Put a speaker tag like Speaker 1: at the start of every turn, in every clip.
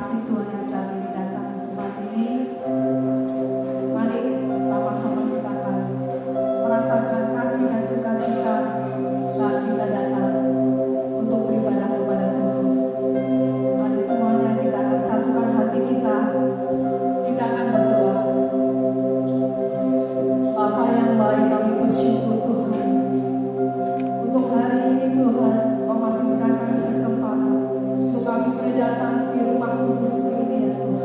Speaker 1: kasih Tuhan yang saat ini datang di tempat ini. Mari sama-sama kita akan merasakan kasih dan sukacita saat kita datang untuk beribadah kepada Tuhan. Mari semuanya kita akan satukan hati kita. Kita akan berdoa. Bapa yang baik, kami bersyukur Tuhan. Untuk hari ini Tuhan, Kau masih berikan kami kesempatan untuk kami boleh datang di rumah kudus ini ya Tuhan.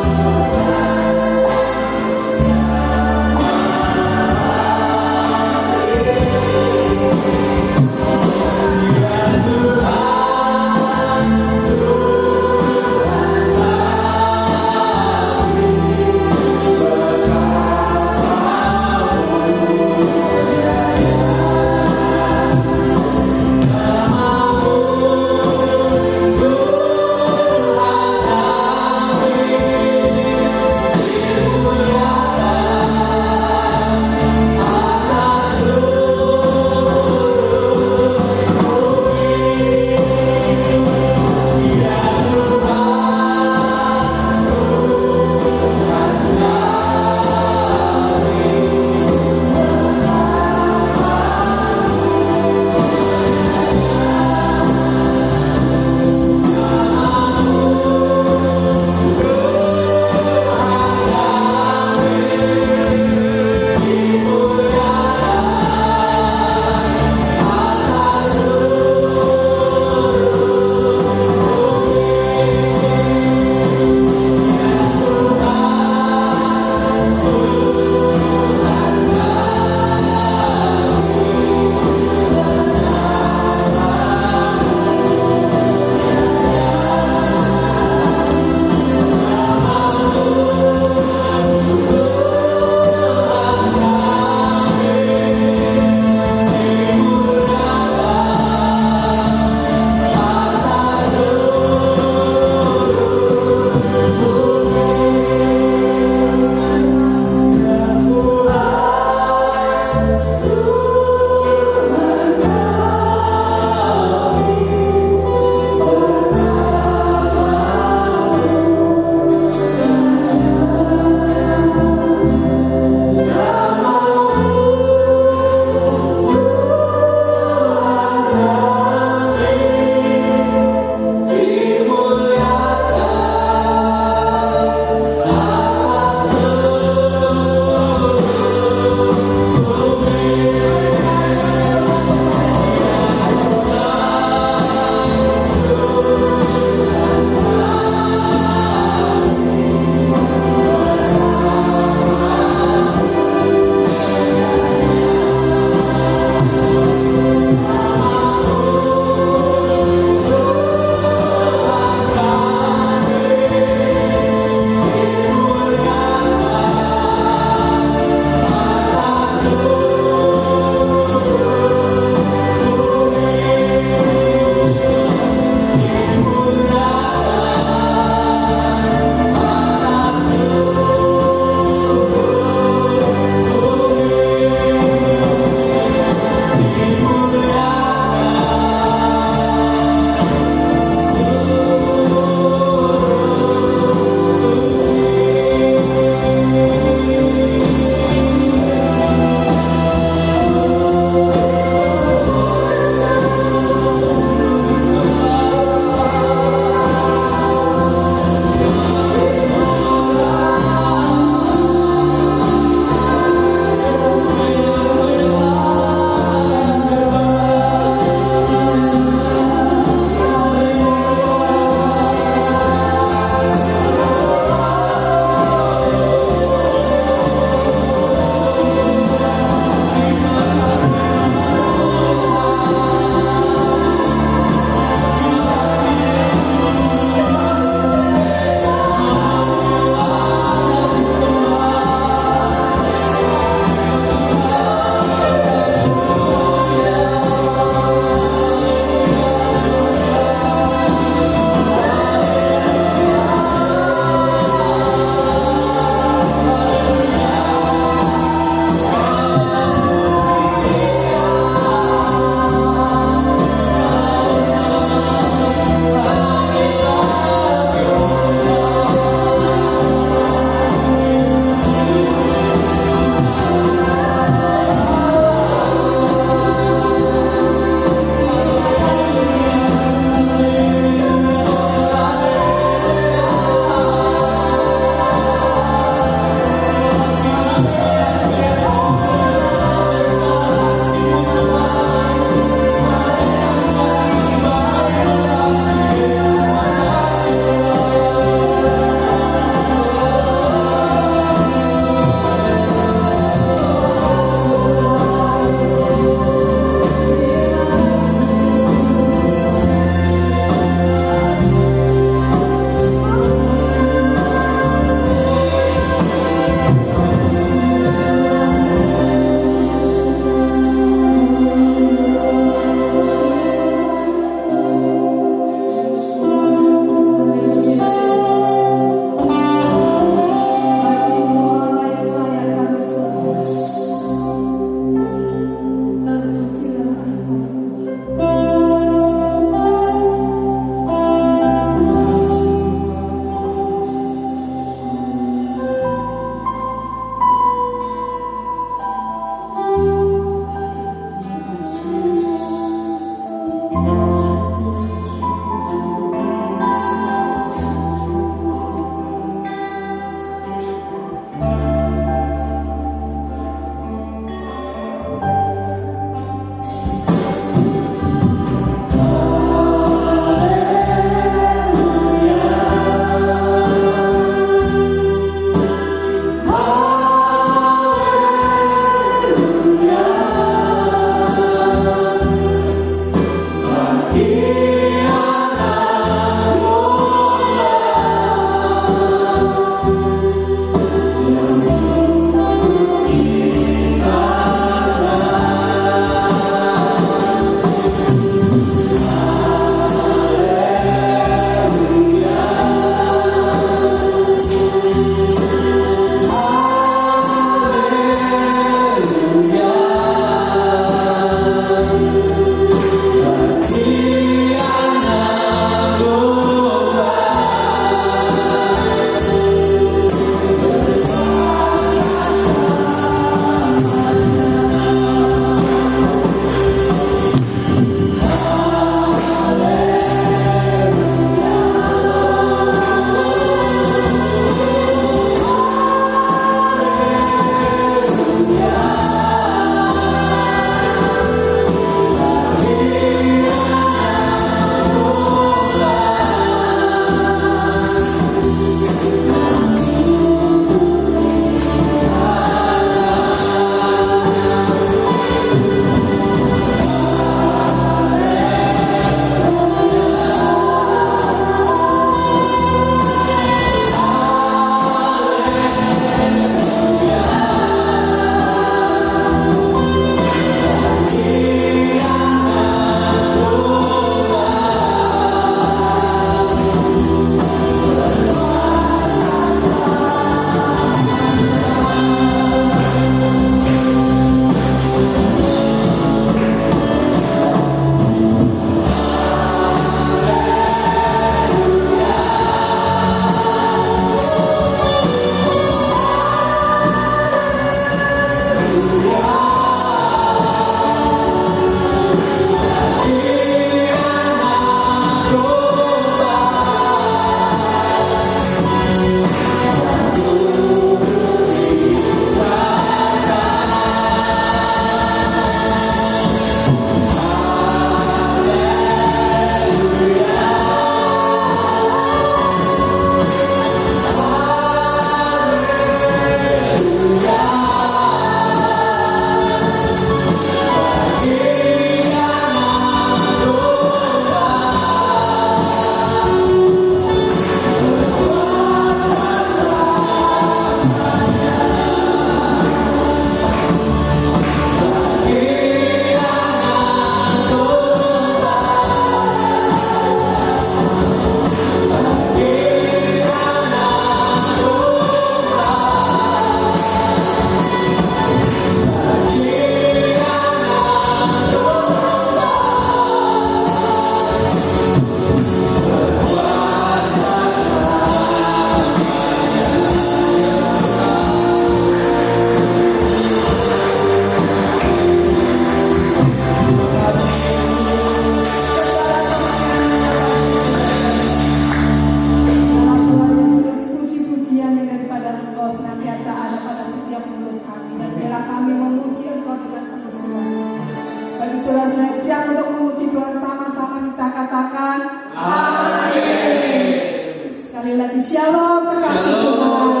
Speaker 1: Shalom, kekasih Tuhan.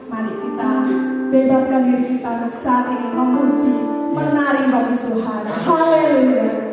Speaker 1: Mari kita bebaskan diri kita untuk saat ini memuji, menari bagi Tuhan. Haleluya.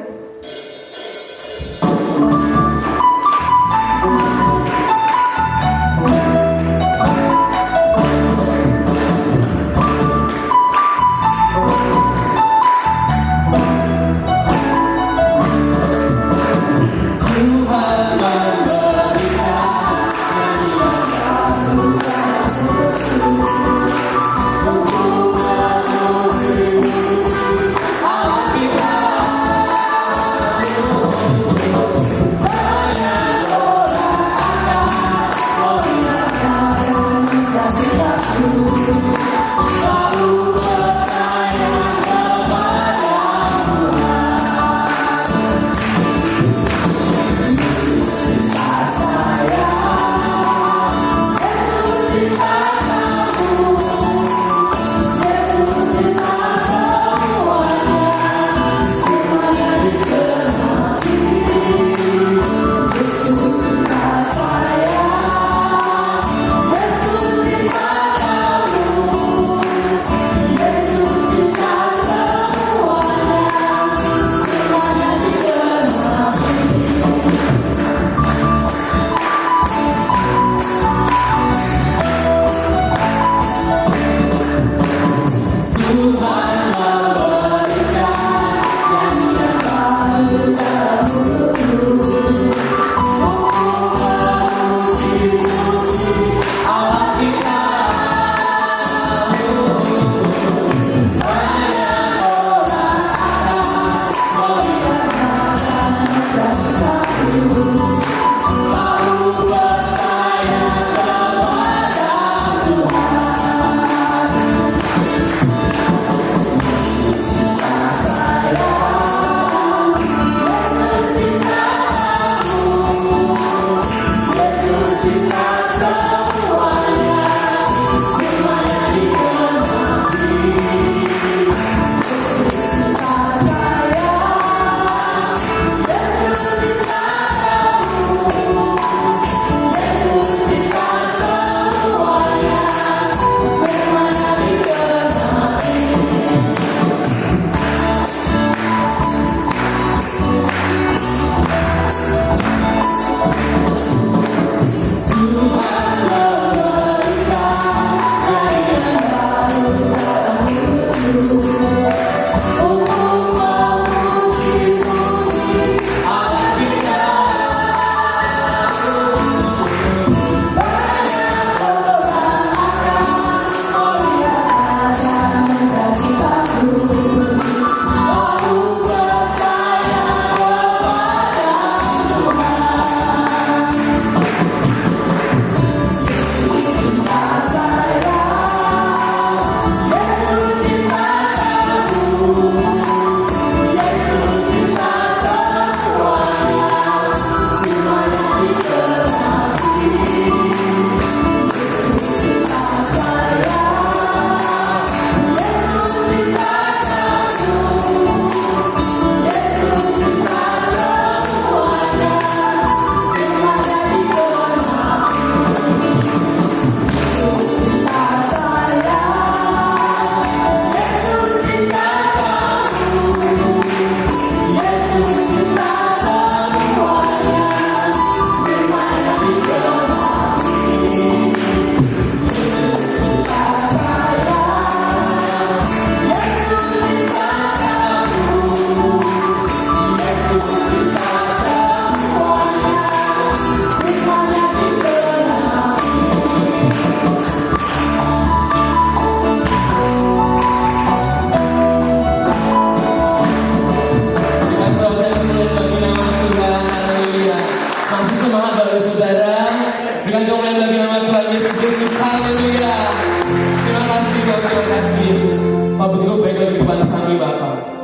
Speaker 2: Kau begitu baik bagi kehidupan kami Bapa.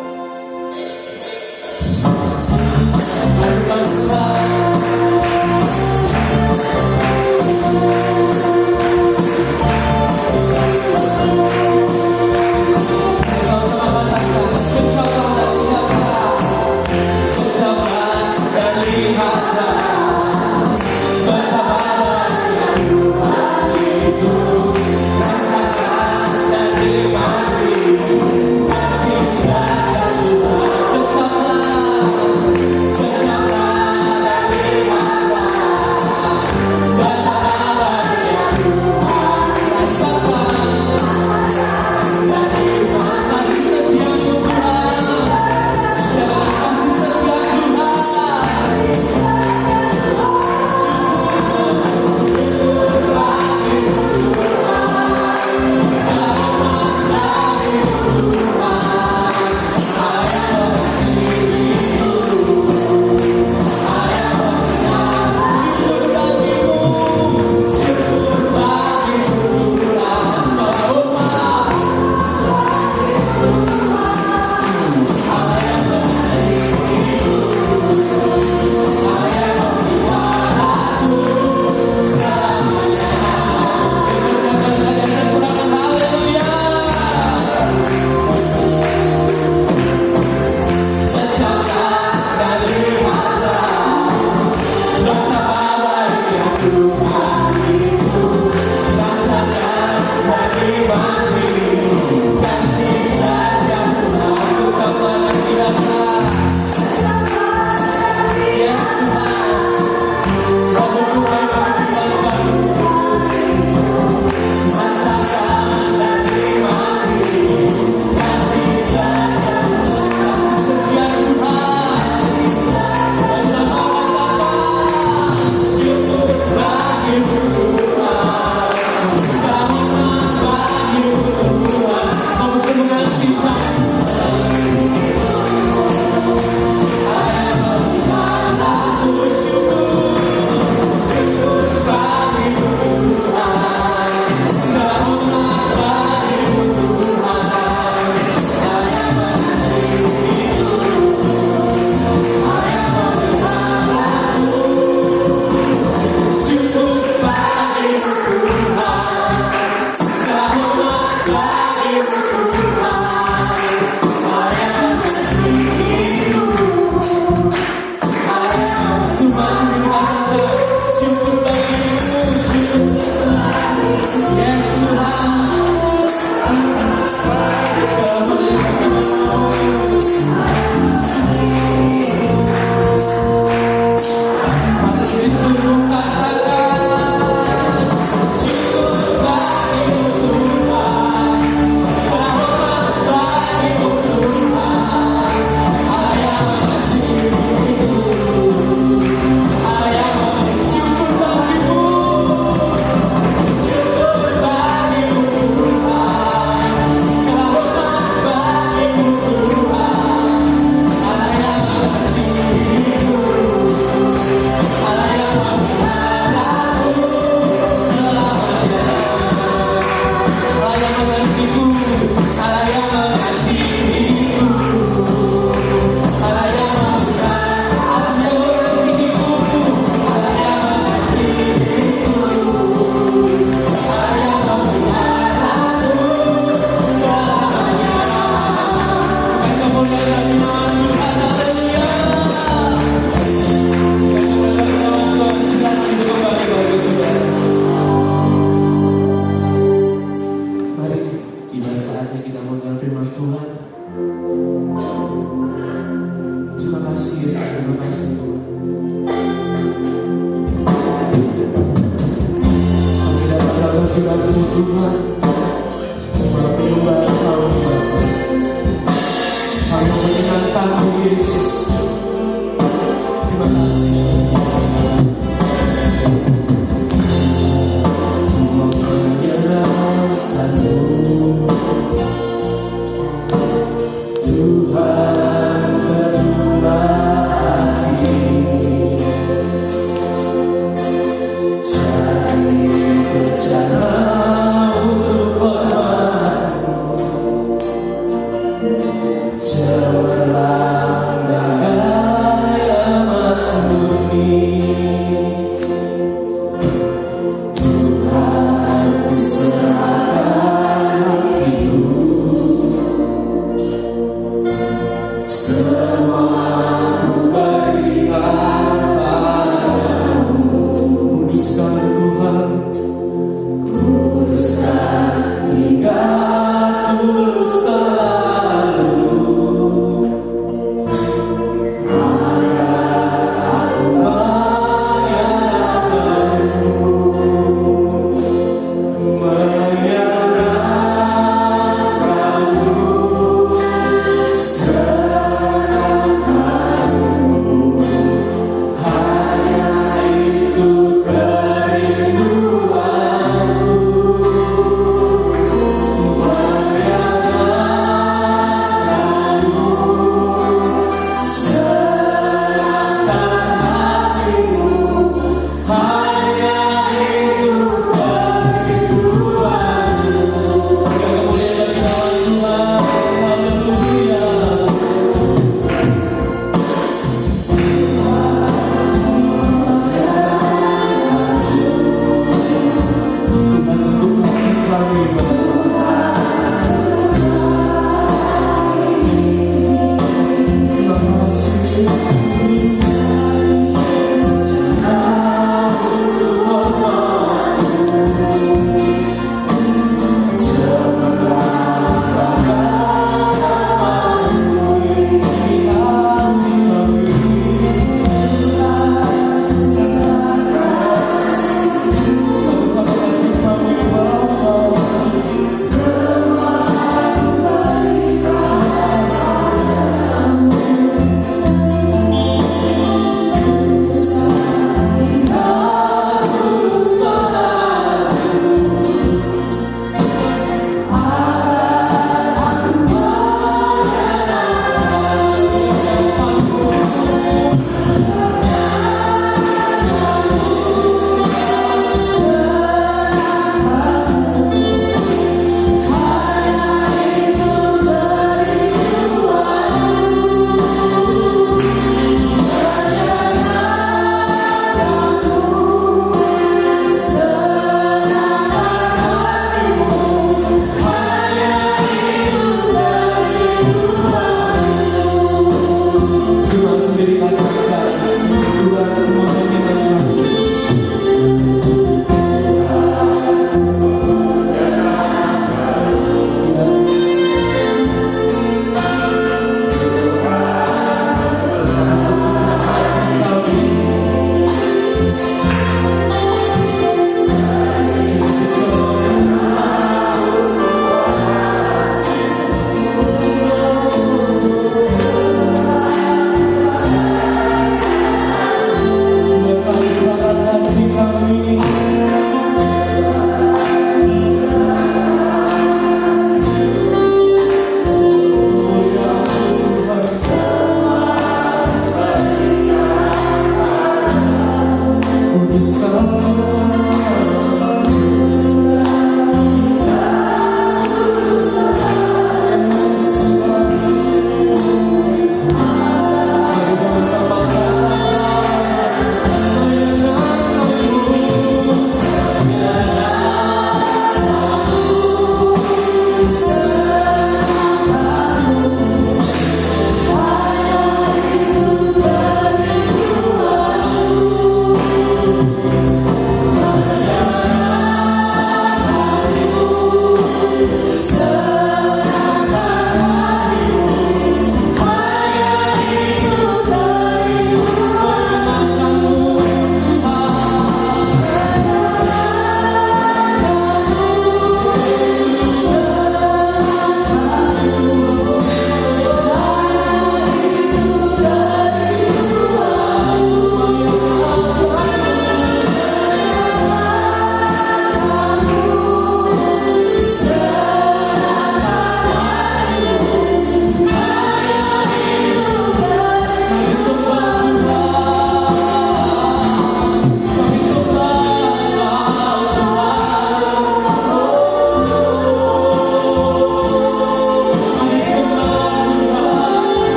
Speaker 2: Adukan Tuhan.
Speaker 3: To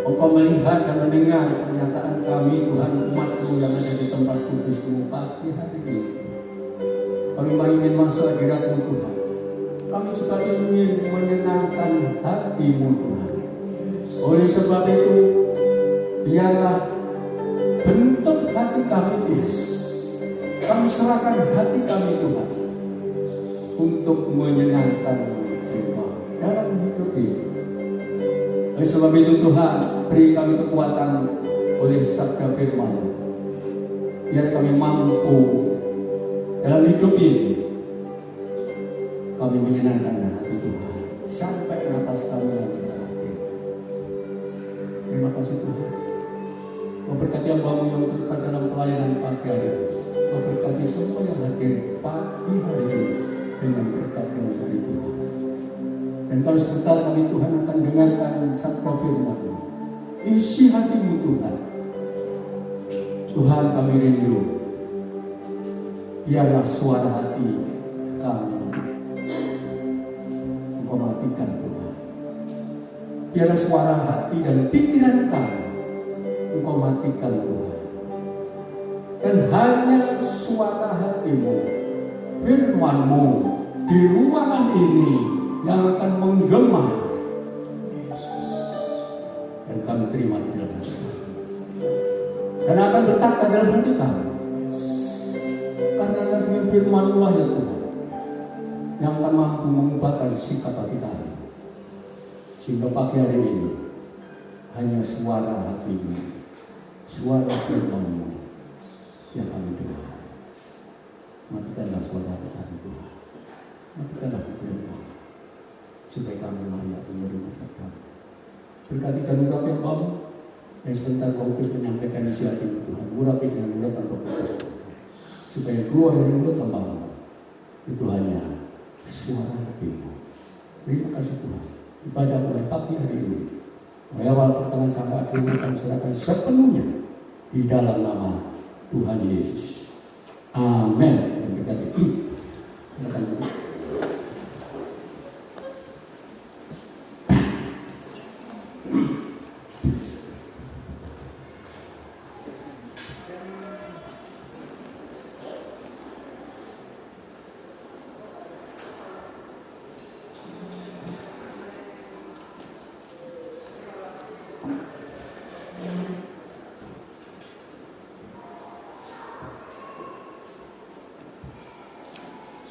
Speaker 3: Engkau melihat dan mendengar pernyataan kami Tuhan, umat-Mu yang ada di tempat kudus-Mu pagi hari ini. Kami ingin masuk hadirat-Mu Tuhan. Kami juga ingin menyenangkan hati-Mu Tuhan. Oleh sebab itu, biarlah bentuk hati kami Yesus. Kami serahkan hati kami Tuhan untuk menyenangkan-Mu dalam hidup ini. Oleh sebab itu Tuhan, beri kami kekuatan oleh sabda firman. Biar kami mampu dalam hidup ini, kami menyenangkan hati Tuhan sampai nafas kami yang terakhir. Terima kasih Tuhan. Memberkati hamba-Mu yang terlibat dalam pelayanan pagi hari ini. Memberkati semua yang hadir pagi hari ini dengan berkat yang dari Tuhan. Dan kalau sebentar kami Tuhan akan dengarkan sabda firman-Mu, isi hati-Mu Tuhan. Tuhan, kami rindu. Biarlah suara hati kami Engkau matikan Tuhan. Biarlah suara hati dan pikiran kami Engkau matikan Tuhan. Dan hanya suara hati-Mu, firman-Mu di ruangan ini yang akan menggema Yesus. Dan kami terima di dalam hati kami. Dan akan bertakar dalam hati kami. Karena dengan firman-Mu ya Tuhan, yang akan mampu mengubahkan sikap hati kami. Sehingga pagi hari ini hanya suara hati-Mu, suara firman-Mu yang kami dengar. Matikanlah suara hati kami Tuhan. Matikanlah firman-Mu supaya kami layak menerima sabda. Berkati dan urapi hamba-Mu yang sebentar Kau utus menyampaikan isi hati-Mu Tuhan. Urapi dengan urapan Roh Kudus supaya keluar dari mulut hamba-Mu itu hanya suara hati-Mu. Terima kasih Tuhan. Ibadah mulai pagi hari ini, mulai awal pertengahan sampai akhirnya kami serahkan sepenuhnya di dalam nama Tuhan Yesus. Amin. Berkati. Silakan.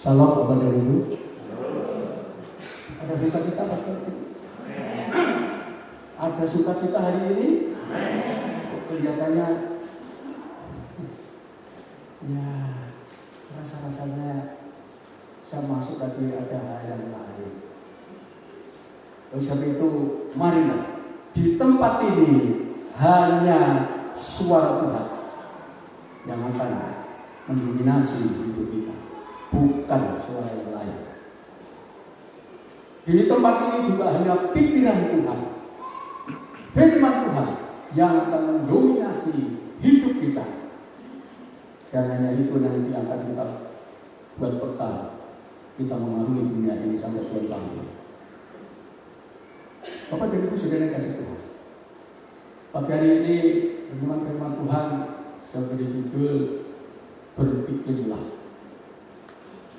Speaker 3: Salam kepada Ibu. Ada sukacita Ada sukacita hari ini? Kelihatannya ya rasa-rasanya saya masuk tapi ada hal yang lain. Oleh sebab itu, marilah di tempat ini hanya suara Tuhan yang akan mendominasi hidup kita, bukan suara yang lain. Di tempat ini juga hanya pikiran Tuhan, firman Tuhan yang akan mendominasi hidup kita. Dan hanya itu nanti akan kita buat peta kita mengarungi dunia ini sampai Tuhan panggil. Bapak dan Ibu saudara kasih Tuhan, pagi hari ini dengan firman Tuhan saya beri judul berpikirlah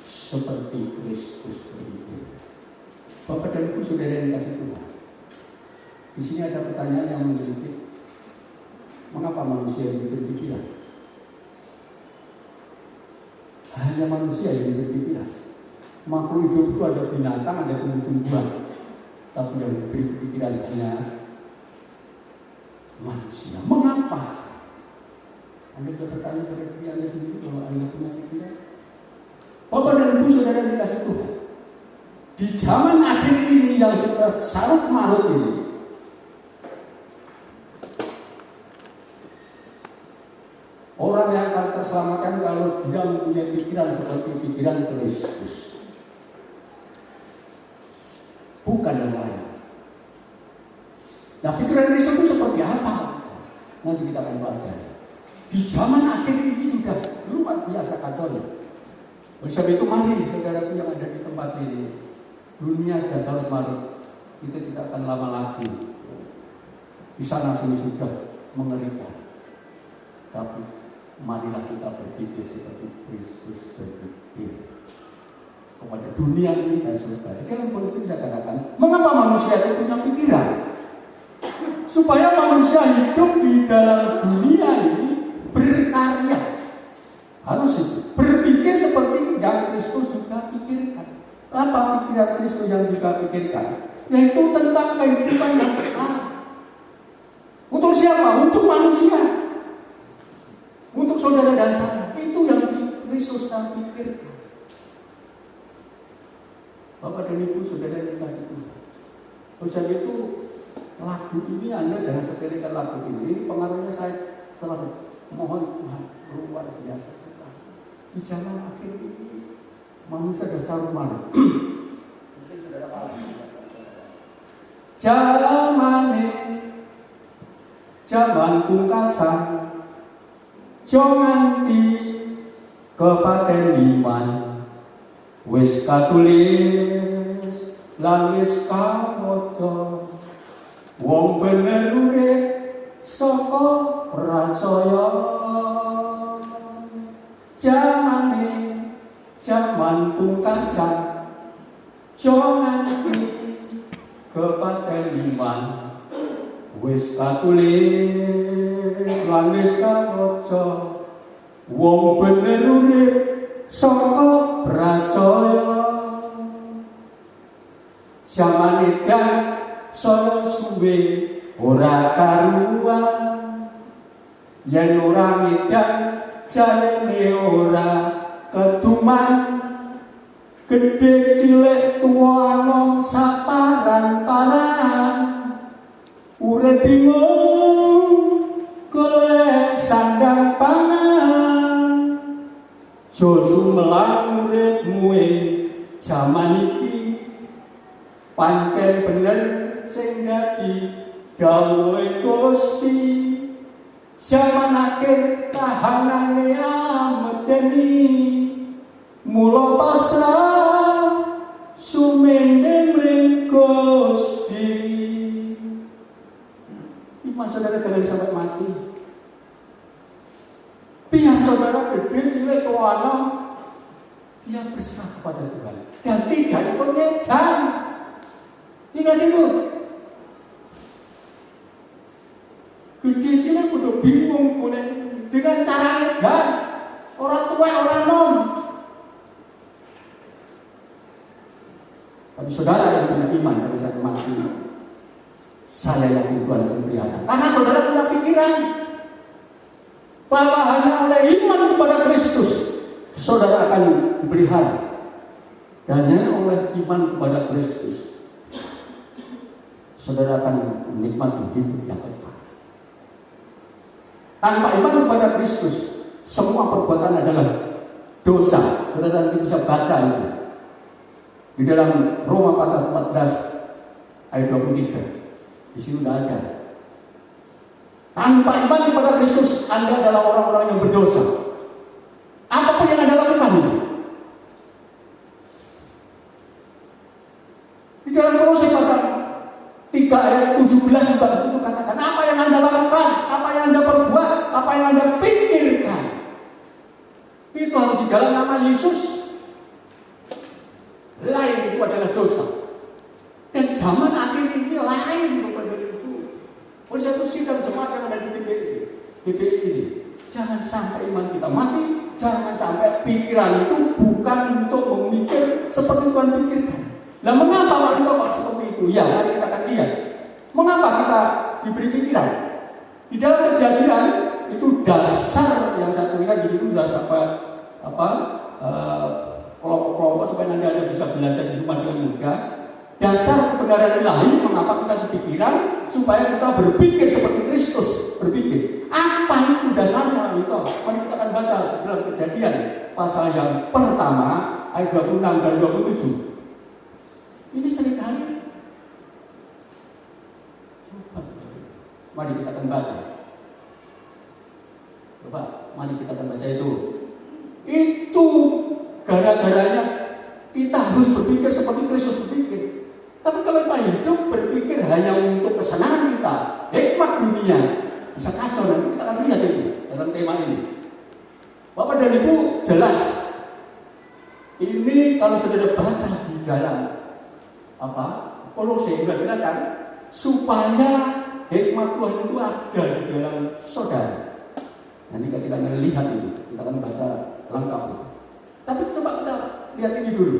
Speaker 3: seperti Kristus berpikir. Bapak dan Ibu saudara yang kasih Tuhan, di sini ada pertanyaan yang menggelitik. Mengapa manusia ini berpikiran? Hanya manusia yang berpikiran. Makhluk hidup itu ada binatang, ada tumbuh-tumbuhan, tapi yang berpikiran hanya manusia. Mengapa? Anda juga bertanya pada diri Anda sendiri bahwa Anda punya pikiran. Bapak dan Ibu saudara yang dikasih Tuhan, di zaman akhir ini yang sudah sarut marut ini, orang yang akan terselamatkan kalau dia mempunyai pikiran seperti pikiran Kristus, bukan yang lain. Nah, pikiran Kristus itu seperti apa? Nanti kita akan bahas. Di zaman akhir ini sudah luar biasa kacaunya. Oleh sebab itu mari saudaraku yang ada di tempat ini, dunia sudah sarut marut, kita tidak akan lama lagi Di sana sini sudah mengerikan. Tapi marilah kita berpikir seperti Kristus berpikir kepada dunia ini dan surga. Di dalam politik saya katakan, mengapa manusia itu punya pikiran? Supaya manusia hidup di dalam dunia ini berkarya. Harus itu. Berpikir seperti yang Kristus juga pikirkan. Apa pikiran Kristus yang juga pikirkan? Yaitu tentang kehidupan yang kekal. Untuk siapa? Untuk manusia. Untuk saudara dan saya. Itu yang Kristus tak pikirkan. Bapak dan Ibu, saudara yang dikasihi Tuhan. Oleh itu, lagu ini Anda jangan sepelekan lagu ini. Ini pengaruhnya saya selalu mohon Tuhan luar biasa sekali. Di zaman akhir ini manusia sudah caruman. Zaman pungkasan, jonganti kepaten iman. Wis katulis lan wis kawaca wong bener urip saka pracaya zaman pungkasan jonganti kepaten iman wis katulis lan wis kawaca wong bener urip saka pracaya zaman edan saya suwe ora karuan yen ora edan jarene ora keduman gedhe cilik tuwa anom saparan-paran urip bingung golek sandang pangan Josu melang uripmu jaman iki pancen bener sing dadi dawuhe Gusti jaman akhir kahanane amedeni mula pasrah sumene mring Gusti. Iman saudara jangan sampai mati. Biar saudara gede cilik tuana, dia berserah kepada Tuhan dan tidak ikut ngedan. Ingat itu. Gede cilik udah bingung dengan cara ngedan. Orang tua orang nom. Tapi saudara yang punya iman kalau saya mati, saya yakin Tuhan memberikan. Karena saudara punya pikiran. Bahwa hanya oleh iman kepada Kristus saudara akan dipelihara. Dan hanya oleh iman kepada Kristus saudara akan menikmati hidup yang kekal. Tanpa iman kepada Kristus semua perbuatan adalah dosa. Saudara nanti bisa baca itu di dalam Roma pasal 14 ayat 23. Di sini sudah ada. Tanpa iman kepada Kristus, Anda adalah orang-orang yang berdosa. Apapun yang Anda lakukan. Di dalam Kolose pasal 3 ayat 17 juga itu katakan, apa yang Anda lakukan, apa yang Anda perbuat, apa yang Anda pikirkan, itu harus di dalam nama Yesus. Lain itu adalah dosa. Dan zaman akhir ini lain kepada itu. Oleh itu sidang jemaat yang ada di BPI ini, jangan sampai iman kita mati, jangan sampai pikiran itu bukan untuk memikir seperti Tuhan pikirkan. Nah, mengapa wanita kok seperti itu? Ya, mari kita akan lihat. Mengapa kita diberi pikiran? Di dalam Kejadian itu dasar yang saya tuliskan di situ sudah sampai kelompok-kelompok supaya nanti Anda bisa belajar di rumah dengan mudah. Dasar kebenaran ilahi, mengapa kita dipikiran supaya kita berpikir seperti Kristus berpikir. Apa itu dasarnya itu? Mari kita akan baca dalam Kejadian pasal yang pertama ayat 26 dan 27. Ini seringkali. Mari kita akan baca. Coba, mari kita akan baca itu. Itu gara-garanya kita harus berpikir seperti Kristus berpikir. Tapi kalau kita hidup berpikir hanya untuk kesenangan kita, hikmat dunia bisa kacau. Nanti kita akan lihat ini dalam tema ini. Bapak dan Ibu, jelas ini kalau saudara baca di dalam Kolose sudah jelas kan, supaya hikmat Tuhan itu ada di dalam saudara. Nanti ketika kita lihat ini, kita akan baca lengkap. Tapi coba kita lihat ini dulu.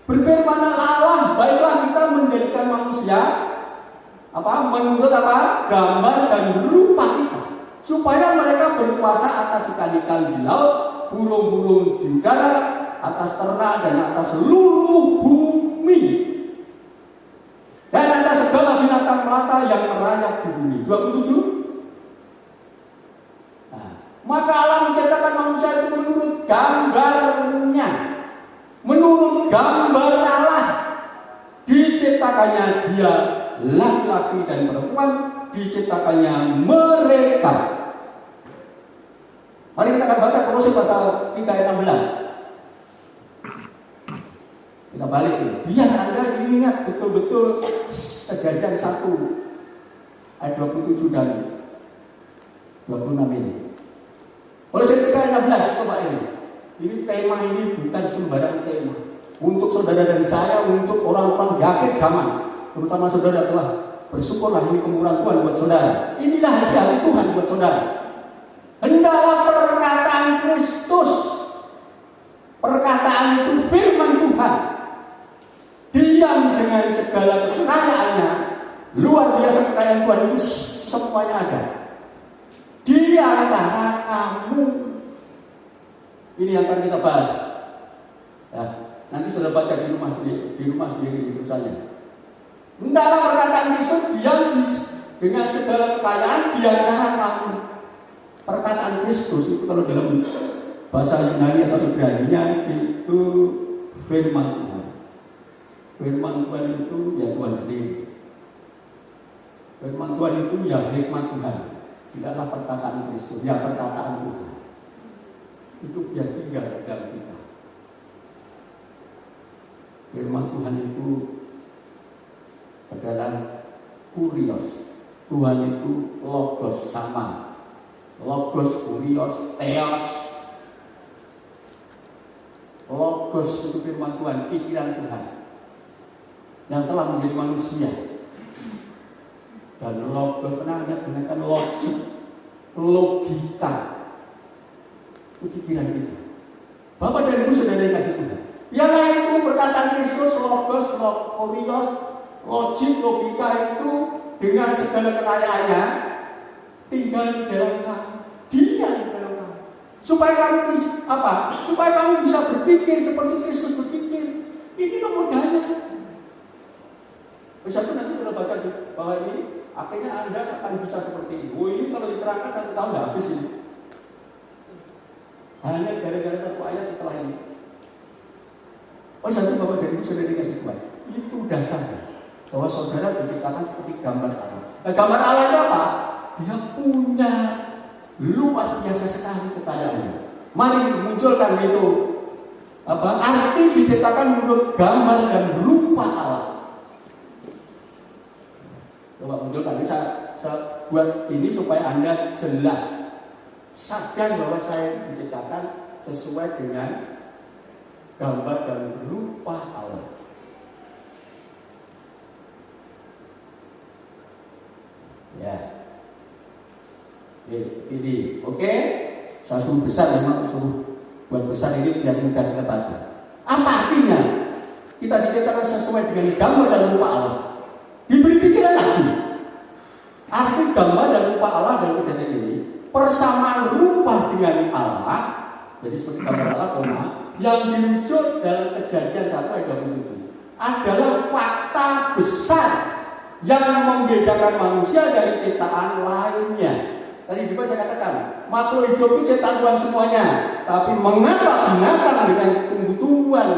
Speaker 3: Berfirmanlah Allah, baiklah kita menjadikan manusia menurut gambar dan rupa kita, supaya mereka berkuasa atas ikan-ikan di laut, burung-burung di udara, atas ternak dan atas seluruh bumi, dan atas segala binatang melata yang merayap di bumi. 27. Maka Allah menciptakan manusia itu menurut gambarnya, menurut gambar Allah. Diciptakannya dia laki-laki dan perempuan, diciptakannya mereka. Mari kita akan baca Kolose pasal 3 ayat 16. Kita balik ini, biar Anda ingat betul-betul Kejadian 1 ayat 27 dan 26 ini. Kolose 3 ayat 16, coba ini. Ini tema ini bukan sembarang tema. Untuk saudara dan saya, untuk orang-orang di akhir zaman, terutama saudara telah bersyukurlah ini kemurahan Tuhan buat saudara. Inilah hasil hati Tuhan buat saudara. Hendaklah perkataan Kristus, perkataan itu firman Tuhan, diam dengan segala kekayaannya, luar biasa kekayaan Tuhan itu semuanya ada di antara kamu. Ini yang akan kita bahas. Ya, nanti sudah baca di rumah sendiri tulisannya. Hendaklah perkataan Kristus diam dengan segala kekayaan di antara kamu. Perkataan Kristus itu kalau dalam bahasa Yunani atau Ibrani-nya itu firman Tuhan. Firman Tuhan itu ya Tuhan sendiri. Firman Tuhan itu ya hikmat Tuhan. Tidaklah perkataan Kristus, ya perkataan Tuhan. Itu biar tinggal di dalam kita. Firman Tuhan itu adalah kurios. Tuhan itu logos sama. Logos, kurios, theos. Logos itu firman Tuhan, pikiran Tuhan yang telah menjadi manusia. Dan logos penanya gunakan logik, logika. Itu pikiran kita. Bapak dan Ibu saudara yang kasih Tuhan. Yang lain itu perkataan Kristus, logos, kurios, logik, logika itu dengan segala kekayaannya tinggal di dalam kamu, dia di dalam kamu. Supaya kamu bisa Supaya kamu bisa berpikir seperti Kristus berpikir. Inilah modalnya. Besok nanti sudah baca di bawah ini, akhirnya Anda akan bisa seperti ini. Ini kalau diterangkan 1 tahun nggak habis ini. Hanya gara-gara 1 ayat setelah ini. Satu Bapak dan Ibu sudah dikasih Tuhan. Itu dasarnya bahwa saudara diciptakan seperti gambar Allah. Gambar Allah itu apa? Dia punya luar biasa sekali kekayaannya. Mari munculkan itu arti diciptakan menurut gambar dan rupa Allah. Coba munculkan ini saya buat ini supaya Anda jelas sadar bahwa saya diciptakan sesuai dengan gambar dan rupa Allah. Ya. Ini, oke? Saya suruh besar, memang suruh buat besar ini biar mudah kita baca. Apa artinya? Kita diciptakan sesuai dengan gambar dan rupa Allah. Diberi pikiran lagi. Arti gambar dan rupa Allah dalam kejadian ini, persamaan rupa dengan Allah, jadi seperti gambar Allah, yang dirujuk dalam Kejadian 1 ayat 27 adalah fakta besar yang membedakan manusia dari ciptaan lainnya. Tadi juga saya katakan, makhluk hidup itu ciptaan Tuhan semuanya. Tapi mengapa binatang dengan tumbuh-tumbuhan,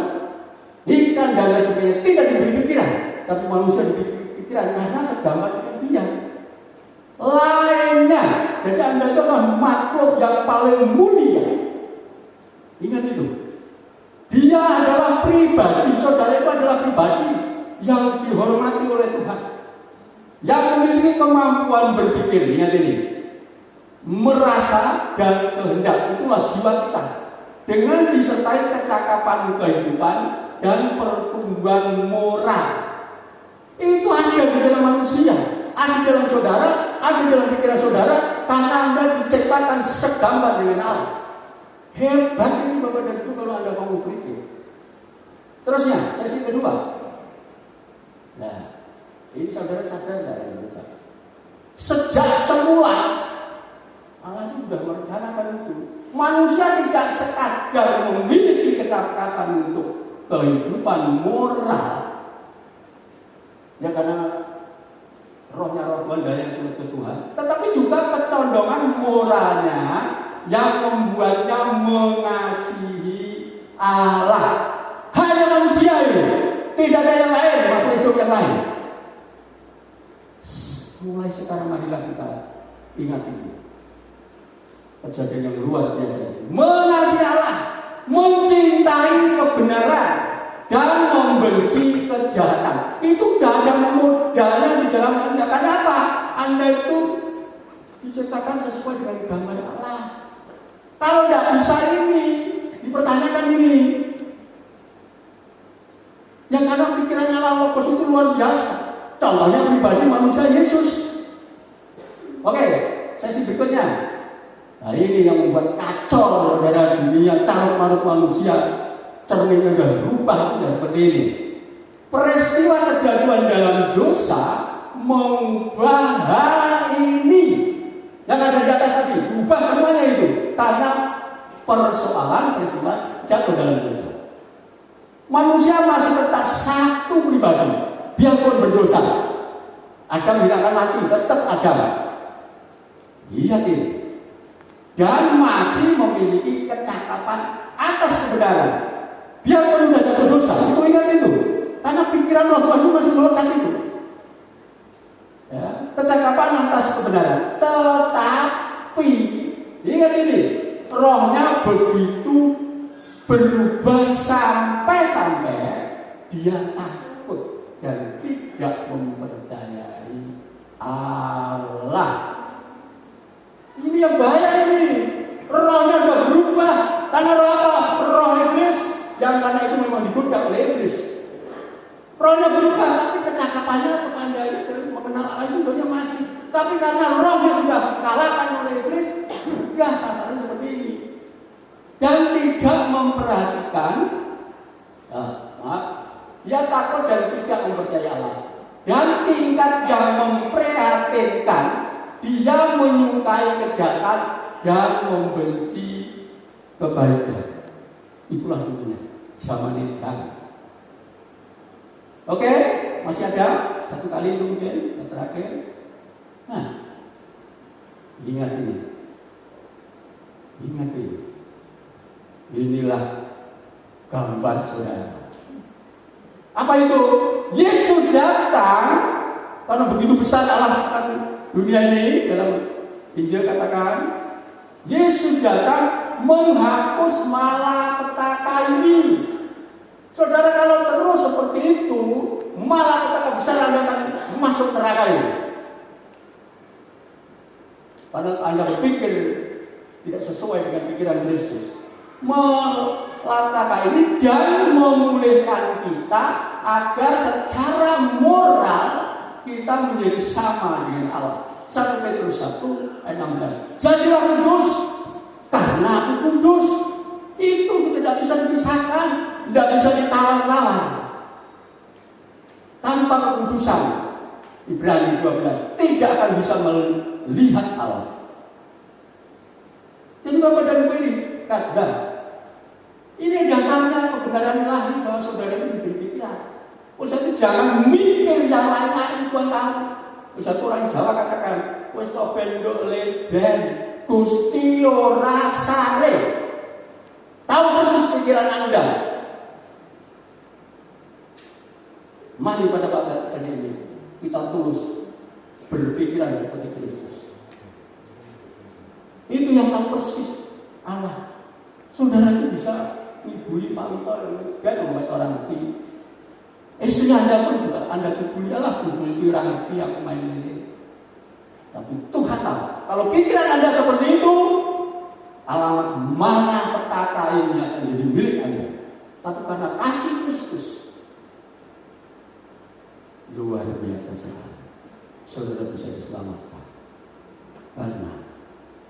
Speaker 3: ikan dan lain sebagainya tidak diberi pikiran, tapi manusia diberi pikiran karena segambar dengan dia. Lainnya, jadi Anda itu adalah makhluk yang paling mulia. Ingat itu. Dia adalah pribadi, saudara itu adalah pribadi yang dihormati oleh Tuhan, yang memiliki kemampuan berpikir, ingat ini, merasa dan kehendak, itulah jiwa kita. Dengan disertai kecakapan kehidupan dan pertumbuhan moral, itu ada di dalam manusia, ada di dalam saudara, ada di dalam pikiran saudara, karena Anda diciptakan segambar dengan Allah. Hebat ini Bapak dan Ibu kalau Anda mau berpikir. Terusnya, sesi kedua. Nah, ini saudara sadar nggak ini? Sejak semula Allah itu sudah merencanakan itu. Manusia tidak sekadar memiliki kecakapan untuk kehidupan moral, ya karena rohnya roh Tuhan dari yang ke Tuhan, tetapi juga kecondongan moralnya yang membuatnya mengasihi Allah. Hanya manusia ini, tidak ada yang lain, makhluk hidup yang lain. Mulai sekarang marilah kita ingat itu. Kejadian yang luar biasa. Mengasihi Allah, mencintai kebenaran, dan membenci kejahatan. Itu tidak ada modalnya di dalam Anda. Kenapa? Anda itu diciptakan sesuai dengan gambar Allah. Kalau tidak bisa ini, dipertanyakan ini. Yang karena pikiran Allah Logos itu luar biasa. Contohnya pribadi manusia Yesus. Oke, sesi berikutnya. Nah ini yang membuat kacau saudara, dunia carut marut manusia, cerminnya sudah berubah, sudah seperti ini. Peristiwa kejatuhan dalam dosa mengubah hal ini. Yang ada di atas tadi, ubah semuanya itu karena persoalan peristiwa jatuh dalam dosa. Manusia masih tetap satu pribadi, biarpun berdosa. Adam tidak akan mati, tetap Adam. Lihat ini. Dan masih memiliki kecakapan atas kebenaran. Biarpun sudah jatuh dosa, itu ingat itu. Karena pikiran roh Tuhan itu masih melekat itu. Ya, kecakapan atas kebenaran. Tetapi, ingat ini, rohnya begitu berubah sampai-sampai dia takut dan tidak mempercayai Allah. Ini yang bahaya ini. Rohnya sudah berubah. Karena roh apa? Roh iblis. Yang karena itu memang digoda oleh iblis. Rohnya berubah, tapi kecakapannya kepada itu mengenal Allah itu sebenarnya masih. Tapi karena rohnya sudah kalahkan oleh iblis, sudah sasaran seperti ini. Dan tidak memperhatikan, dia takut dan tidak mempercayai Allah. Dan tingkat yang memprihatinkan, dia menyukai kejahatan dan membenci kebaikan. Itulah dunia zaman ini. Oke, masih ada satu kali itu mungkin yang terakhir. Nah, ingat ini. Ingat ini. Inilah gambar saudara. Apa itu? Yesus datang karena begitu besar Allah kan dunia ini. Dalam Injil katakan Yesus datang menghapus malapetaka ini. Saudara, kalau terus seperti itu, malapetaka besar Anda akan masuk neraka ini. Padahal Anda berpikir tidak sesuai dengan pikiran Kristus. Malapetaka ini dan memulihkan kita agar secara moral kita menjadi sama dengan Allah. 1 Petrus 1 ayat 16. Jadilah kudus karena aku kudus. Itu tidak bisa dipisahkan, tidak bisa ditawar-tawar. Tanpa kekudusan, Ibrani 12, tidak akan bisa melihat Allah. Jadi Bapak dan Ibu ini kata, ini dasarnya kebenaran ilahi bahwa saudara itu diberi pikiran. Usah itu jangan mikir yang lain-lain buat kamu. Usah itu orang Jawa katakan, wis to bendok leben, Gusti ora sare. Tahu persis pikiran Anda. Mari pada waktu ini kita tulus berpikiran seperti Kristus. Itu yang tahu persis Allah. Saudara itu bisa ngibuli Pak Wito dan membuat orang mati. Istrinya Anda pun juga, Anda kuliahlah kumpul orang ngerti yang main ini. Tapi Tuhan tahu, kalau pikiran Anda seperti itu, alamat malapetaka ini akan jadi milik Anda. Tapi karena kasih Kristus, luar biasa sekali, saudara bisa diselamatkan karena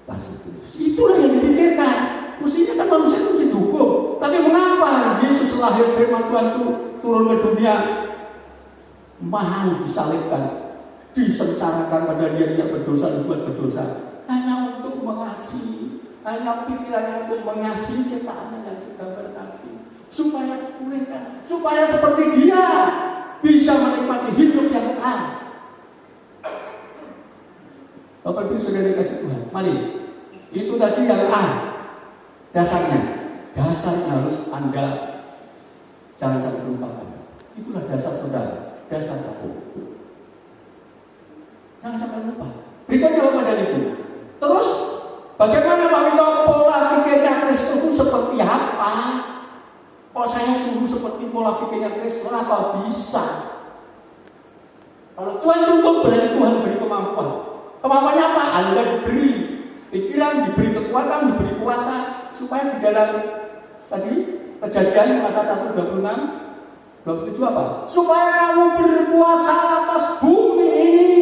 Speaker 3: kasih Kristus. Itulah yang dipikirkan. Mestinya kan manusia itu dihukum. Tapi mengapa Yesus lahir firman Tuhan itu turun ke dunia, mau disalibkan, disengsarakan pada dia yang berdosa dan buat berdosa, hanya untuk mengasihi, hanya pikirannya untuk mengasihi ciptaannya yang sedang berarti, supaya dipulihkan, supaya seperti dia bisa menikmati hidup yang kekal. Bapak Ibu saudara dikasih Tuhan, mari itu tadi yang A. Dasarnya harus Anda jangan sampai lupakan. Itulah dasar saudara, dasar satu. Jangan sampai lupa. Berikutnya Bapak dan Ibu. Terus bagaimana Pak Wito pola pikirnya Kristus itu seperti apa? Oh saya sungguh seperti pola pikirnya Kristus, apa bisa? Kalau Tuhan tutup berarti Tuhan beri kemampuan. Kemampuannya apa? Anda diberi pikiran, diberi kekuatan, diberi kuasa. Supaya di dalam tadi Kejadian pasal 1:26, 27 apa? Supaya kamu berkuasa atas bumi ini.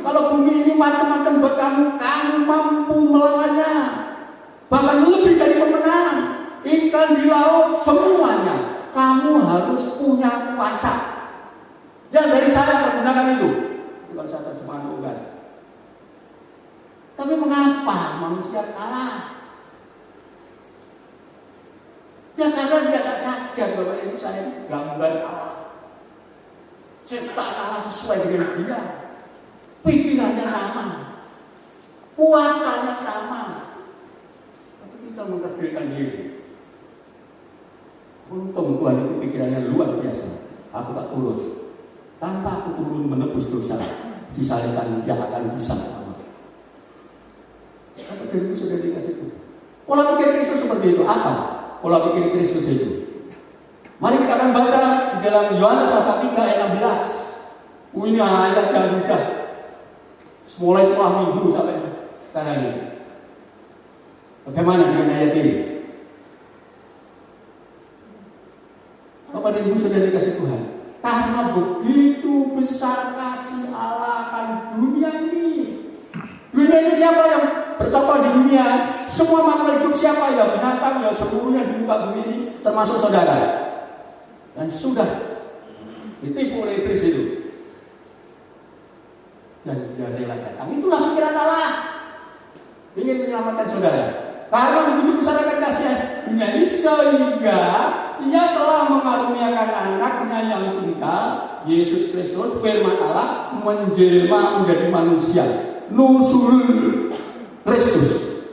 Speaker 3: Kalau bumi ini macam-macam buat kamu, kamu mampu melawannya. Bahkan lebih dari pemenang. Ikan di laut semuanya, kamu harus punya kuasa. Yang dari saya pergunakan itu kalau saya terjemahkan bukan. Tapi mengapa manusia kalah? Ya karena dia tidak sadar bahwa ini saya gambar Allah, ciptaan Allah sesuai dengan dia, pikirannya sama, kuasanya sama. Tapi kita mengkerdilkan diri. Untung Tuhan itu pikirannya luar biasa. Aku tak turun, tanpa aku turun menebus dosa, disalibkan dia akan bisa sama. Tapi diriku sudah dikasih itu. Pola pikir Kristus seperti itu apa? Pola pikir Kristus itu. Mari kita akan baca di dalam Yohanes pasal 3 ayat 16. Ini ayat yang mudah. Mulai setelah minggu sampai sekarang ini. Bagaimana dengan ayat ini? Bapak dan Ibu sudah dikasih Tuhan. Karena begitu besar kasih Allah akan dunia ini. Dunia ini siapa yang bercokol di dunia? Semua makhluk hidup siapa? Ya binatang, ya seluruhnya di muka bumi ini, termasuk saudara. Dan sudah ditipu oleh iblis itu. Dan dia rela datang. Itulah pikiran Allah. Ingin menyelamatkan saudara. Karena begitu besar kasih dunia ini sehingga Ia telah mengaruniakan anaknya yang tunggal, Yesus Kristus, firman Allah, menjelma menjadi manusia. Nusul Kristus.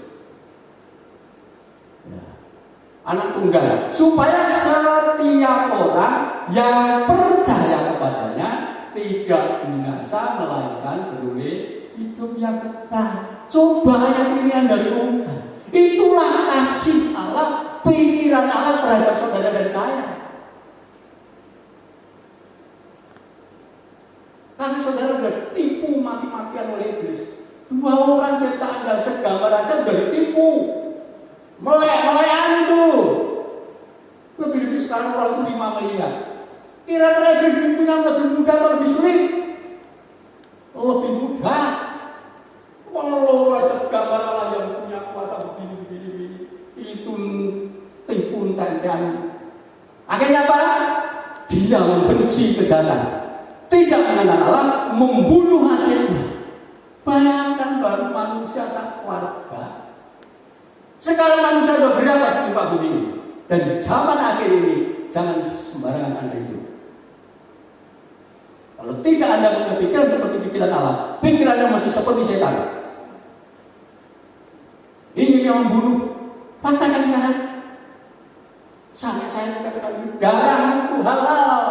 Speaker 3: Anak tunggal, supaya setiap orang yang percaya kepadanya tidak binasa melainkan beroleh hidup yang kekal. Coba ayat ini Anda renungkan. Itulah kasih Allah, pikiran Allah terhadap saudara dan saya. Karena saudara sudah ditipu mati-matian oleh iblis. 2 orang ciptaan dan segambar aja sudah ditipu. Melek-melekan itu. Lebih-lebih sekarang orang itu 5 miliar. Kira-kira iblis punya lebih mudah atau lebih sulit? Lebih mudah. Kalau aja gambar Allah yang punya kuasa begini. Itu tipu tentean. Akhirnya apa? Dia membenci kejahatan. Tidak mengenal Allah, membunuh adiknya. Bayangkan baru manusia sak keluarga. Sekarang manusia sudah berapa di muka bumi ini? Dan zaman akhir ini jangan sembarangan Anda hidup. Kalau tidak Anda punya pikiran seperti pikiran Allah, pikirannya masih seperti setan. Ingin yang membunuh, katakan sekarang. Sampai saya katakan darah itu halal.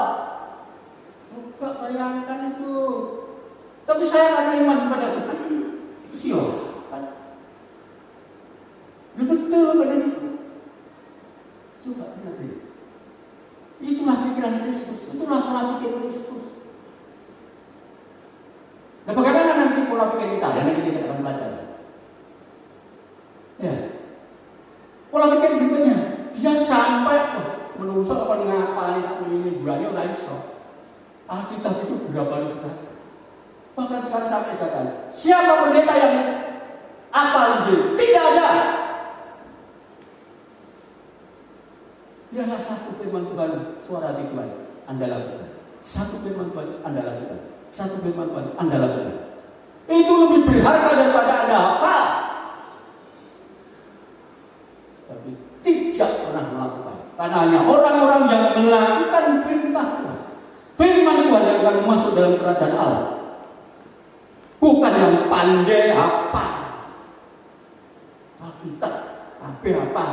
Speaker 3: Coba bayangkan itu. Tapi saya karena iman kepada Tuhan, silakan. Betul pada itu. Coba lihat. Itulah pikiran Kristus. Itulah pola pikir Tuhannya orang iso. Alkitab itu berapa ribu? Bahkan sekarang sampai katakan, siapa pendeta yang apa Injil? Tidak ada. Biarlah satu firman Tuhan, suara hati Tuhan, Anda lakukan. Satu firman Tuhan, Anda lakukan. Satu firman Tuhan, Anda lakukan. Itu lebih berharga daripada Anda hafal. Tapi tidak pernah melakukan. Karena hanya orang-orang yang melakukan perintah Tuhan. Firman Tuhan yang akan masuk dalam kerajaan Allah. Bukan yang pandai apa. Alkitab, apa.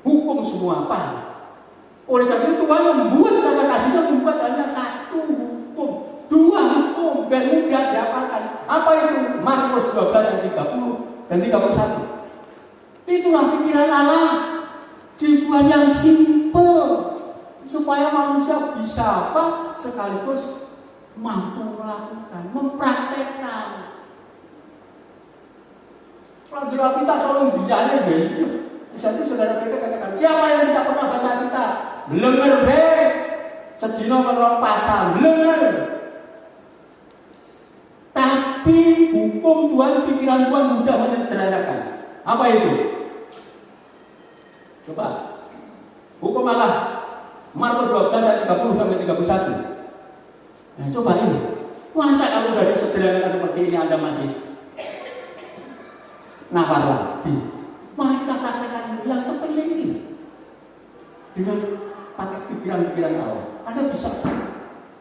Speaker 3: Hukum semua apa. Oleh sebab itu Tuhan membuat kata kasihnya membuat hanya satu hukum, dua hukum dan mudah dihafalkan. Apa itu? Markus 12 ayat 30 dan 31. Itulah pikiran Allah, dibuat yang simple supaya manusia bisa apa? Sekaligus mampu melakukan, mempraktekkan. Kalau kita selalu biarnya begitu. Misalnya saudara mereka katakan, siapa yang tidak pernah baca kita? Belenger be, sedino menolong pasal, belenger. Tapi hukum Tuhan, pikiran Tuhan mudah menyederhanakan. Apa itu? Coba, hukum Allah, Markus 12 ayat 30 sampai 31. Nah, coba ini. Masa kalau dari sederhana seperti ini Anda masih nafar lagi? Mari kita praktekkan yang seperti ini dengan pakai pikiran-pikiran Allah. Anda bisa.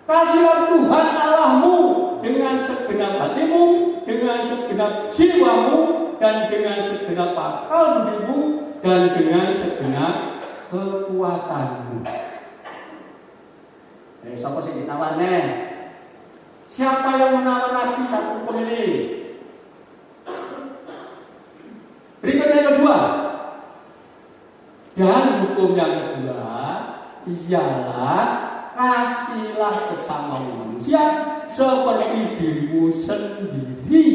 Speaker 3: Kasihlah Tuhan Allahmu dengan segenap hatimu, dengan segenap jiwamu, dan dengan segenap akal budimu, dan dengan segenap kekuatanmu. Siapa sih ditawarnya? Siapa yang menawar lagi satu hukum ini? Berikutnya yang kedua. Dan hukum yang kedua ialah kasihlah sesama manusia seperti dirimu sendiri.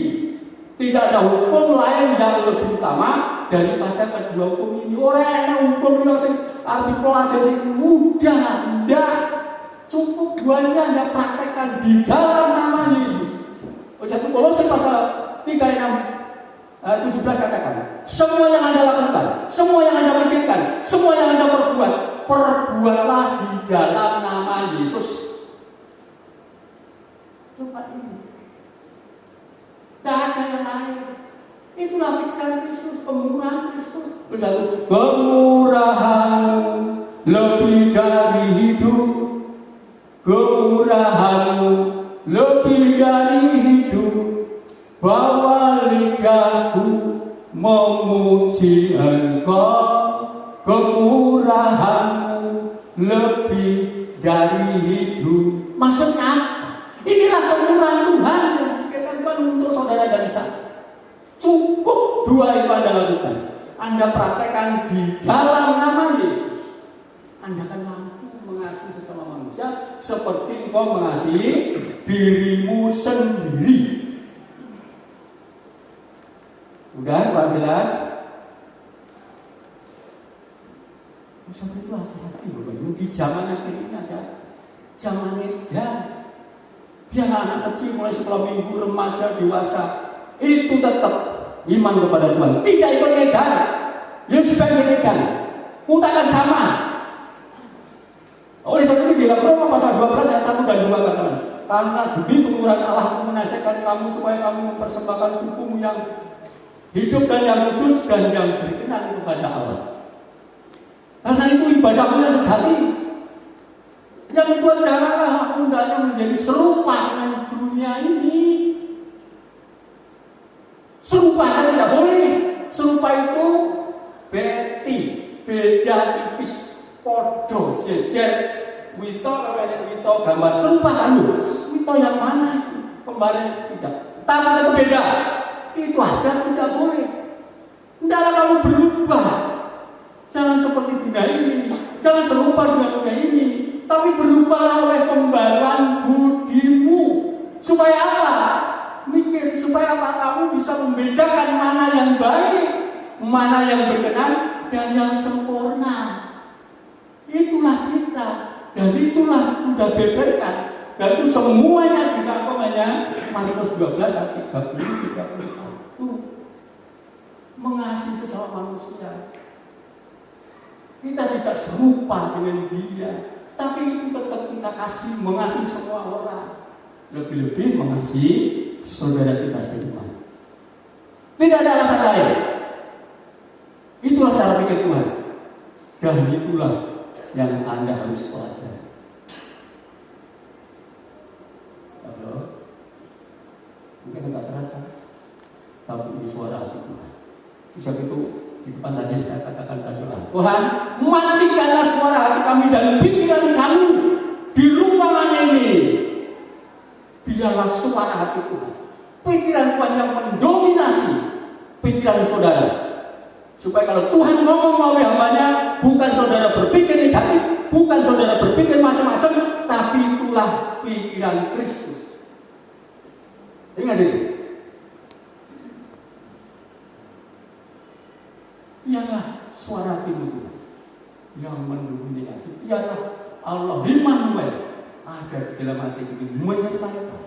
Speaker 3: Tidak ada hukum lain yang lebih utama daripada kedua hukum ini. Orang hukum yang arti pelajari mudah, enggak. Cukup duanya Anda praktekkan di dalam nama Yesus. Jadi Kolose pasal 3:17 katakan, semua yang Anda lakukan, semua yang Anda pikirkan, semua yang Anda perbuat, perbuatlah di dalam nama Yesus. Coba ini. Tidak ada yang lain. Itulah pikiran Kristus, kemurahan Kristus. Bersatu, kemurahanmu lebih dari hidup. Kemurahanmu lebih dari hidup. Bawa lidahku memuji Engkau. Kemurahanmu lebih dari hidup. Maksudnya apa? Inilah kemurahan Tuhan yang diberikan Tuhan untuk saudara dan saya. Cukup dua itu Anda lakukan. Anda praktekkan di dalam nama Yesus. Anda akan mampu mengasihi sesama manusia seperti engkau mengasihi dirimu sendiri. Udah, Pak jelas? Seperti itu hati-hati Bapak Ibu. Di zaman akhir ini ada zaman edan. Biar anak kecil mulai sekolah minggu, remaja, dewasa itu tetap iman kepada Tuhan. Tidak ikut edan. Yesus bukan edan. Mutakan sama. Oleh sebab itu dalam Roma pasal 12 ayat 1 dan 2 katakan, karena demi kemurahan Allah menasihatkan kamu supaya kamu mempersembahkan tubuhmu yang hidup dan yang kudus dan yang berkenan kepada Allah. Karena itu ibadahmu yang sejati. Yang kedua, janganlah hendaknya menjadi serupa dengan dunia ini. Serupa saja tidak boleh. Serupa itu beti, beda tipis, podo, jejer, wito, wito, gambar serupa kan lu. Wito yang mana itu? Kemarin tidak. Tapi itu beda. Itu aja tidak boleh. Hendaklah kamu berubah. Jangan seperti dunia ini. Jangan serupa dengan dunia ini. Tapi berubahlah oleh pembaruan budimu. Supaya apa? Mikir, supaya apa? Kamu bisa membedakan mana yang baik, mana yang berkenan, dan yang sempurna. Itulah kita. Dan itulah sudah beberkan. Dan itu semuanya dirangkumannya Markus 12 ayat 30-31. Mengasihi sesama manusia. Kita tidak serupa dengan dia, tapi itu tetap kita kasih, mengasihi semua orang. Lebih-lebih mengasihi saudara kita sendiri. Tidak ada alasan lain. Itulah cara pikir Tuhan. Dan itulah yang Anda harus pelajari. Halo? Mungkin enggak terasa, tapi ini suara hati Tuhan. Sebab itu di depan tadi saya katakan doa. Tuhan, matikanlah suara hati kami dan pikiran kami di ruangan ini. Biarlah suara hati Tuhan, pikiran Tuhan yang mendominasi pikiran saudara. Supaya kalau Tuhan ngomong melalui hambanya, bukan saudara berpikir negatif, bukan saudara berpikir macam-macam, tapi itulah pikiran Kristus. Ingat ini. Biarlah suara Tuhan yang mendominasi. Biarlah Allah Immanuel ada di dalam hati ini menyertai kita.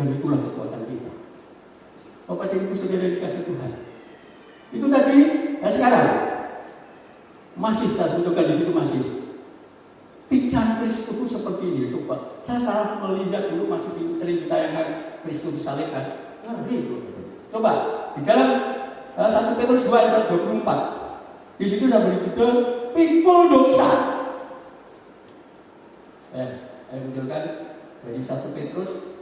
Speaker 3: Dan itulah kekuatan kita. Bapak dan Ibu saudara dikasih Tuhan. Itu tadi, sekarang masih kita tentukan di situ masih. Pikiran Kristus itu seperti ini. Coba, saya sekarang melihat dulu masih sering ditayangkan Kristus disalibkan. Ngeri itu. Coba di dalam 1 Petrus 2 ayat 24. Di situ saya beri judul pikul dosa. Saya munculkan dari 1 Petrus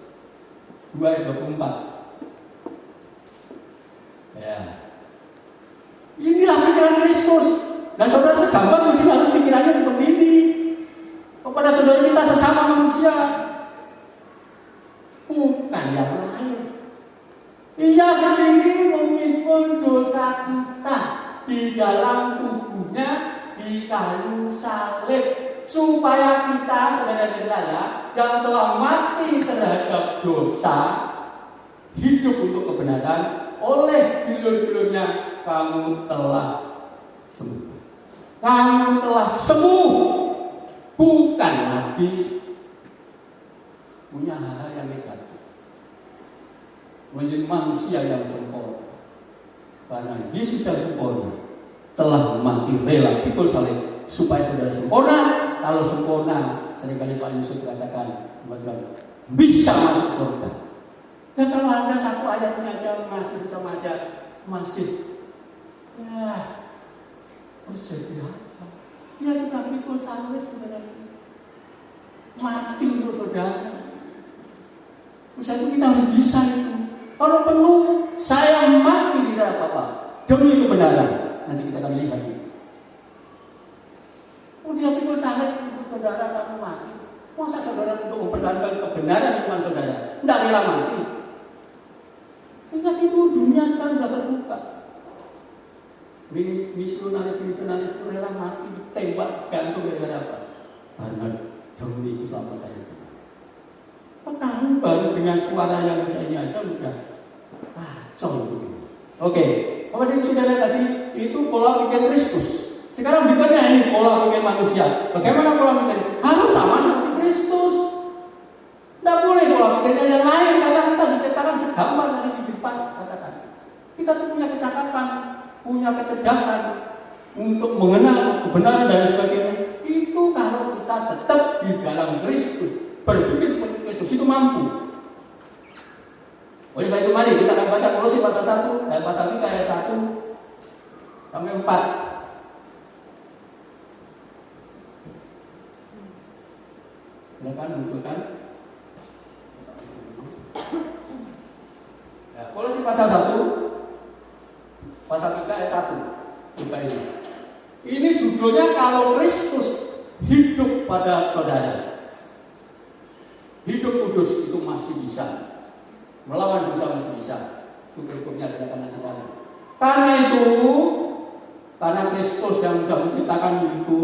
Speaker 3: 2 ayat 24. Ya. Inilah pikiran Kristus. Nah, saudara segampang mesti harus pikirannya seperti ini. Kepada saudara kita sesama manusia, bukan yang lain. Ia sendiri memikul dosa kita di dalam tubuhnya di kayu salib, supaya kita, saudara dan saya, yang telah mati terhadap dosa, hidup untuk kebenaran. Oleh bilur-bilurnya kamu telah sembuh. Kamu telah sembuh, bukan lagi punya hal-hal yang negatif. Menjadi manusia yang sempurna. Karena Yesus yang sempurna telah mati rela pikul salib supaya saudara sempurna. Kalau sempurna, seringkali Pak Yusuf katakan, bisa masuk surga. Dan kalau Anda satu ayatnya aja masih sama aja masih, ya terus jadi apa? Dia sudah pikul salib mati untuk saudara. Terus itu kita harus bisa itu. Kalau perlu saya mati tidak apa-apa demi kebenaran. Nanti kita akan lihat itu. Dia pikul salib untuk saudara kamu mati. Masa saudara untuk mempertahankan kebenaran iman saudara tidak rela mati? Ingat itu, dunia sekarang sudah terbuka. Misionaris itu rela mati, ditembak, gantung gara-gara apa? Karena demi keselamatan itu. Kamu baru dengan suara yang ini aja udah kacau. Oke, Bapak dan saudara tadi itu pola pikir Kristus. Sekarang berikutnya ini pola pikir manusia. Bagaimana pola pikir? Harus sama seperti Kristus. Tidak boleh pola pikir yang lain karena kita diciptakan segambar tadi di depan katakan. Kita tuh punya kecakapan, punya kecerdasan untuk mengenal kebenaran dan sebagainya. Itu kalau kita tetap di dalam Kristus, berpikir seperti Kristus itu mampu. Oleh karena itu mari kita akan baca Kolose pasal 1 dan pasal 3 ayat 1 sampai 4. Silakan munculkan. Ya, Kolose pasal 1 pasal 3 ayat 1. Buka ini. Ini judulnya kalau Kristus hidup pada saudara. Hidup kudus itu masih bisa. Melawan dosa masih bisa. Itu berikutnya silakan nanti. Karena itu, karena Kristus yang sudah menciptakan itu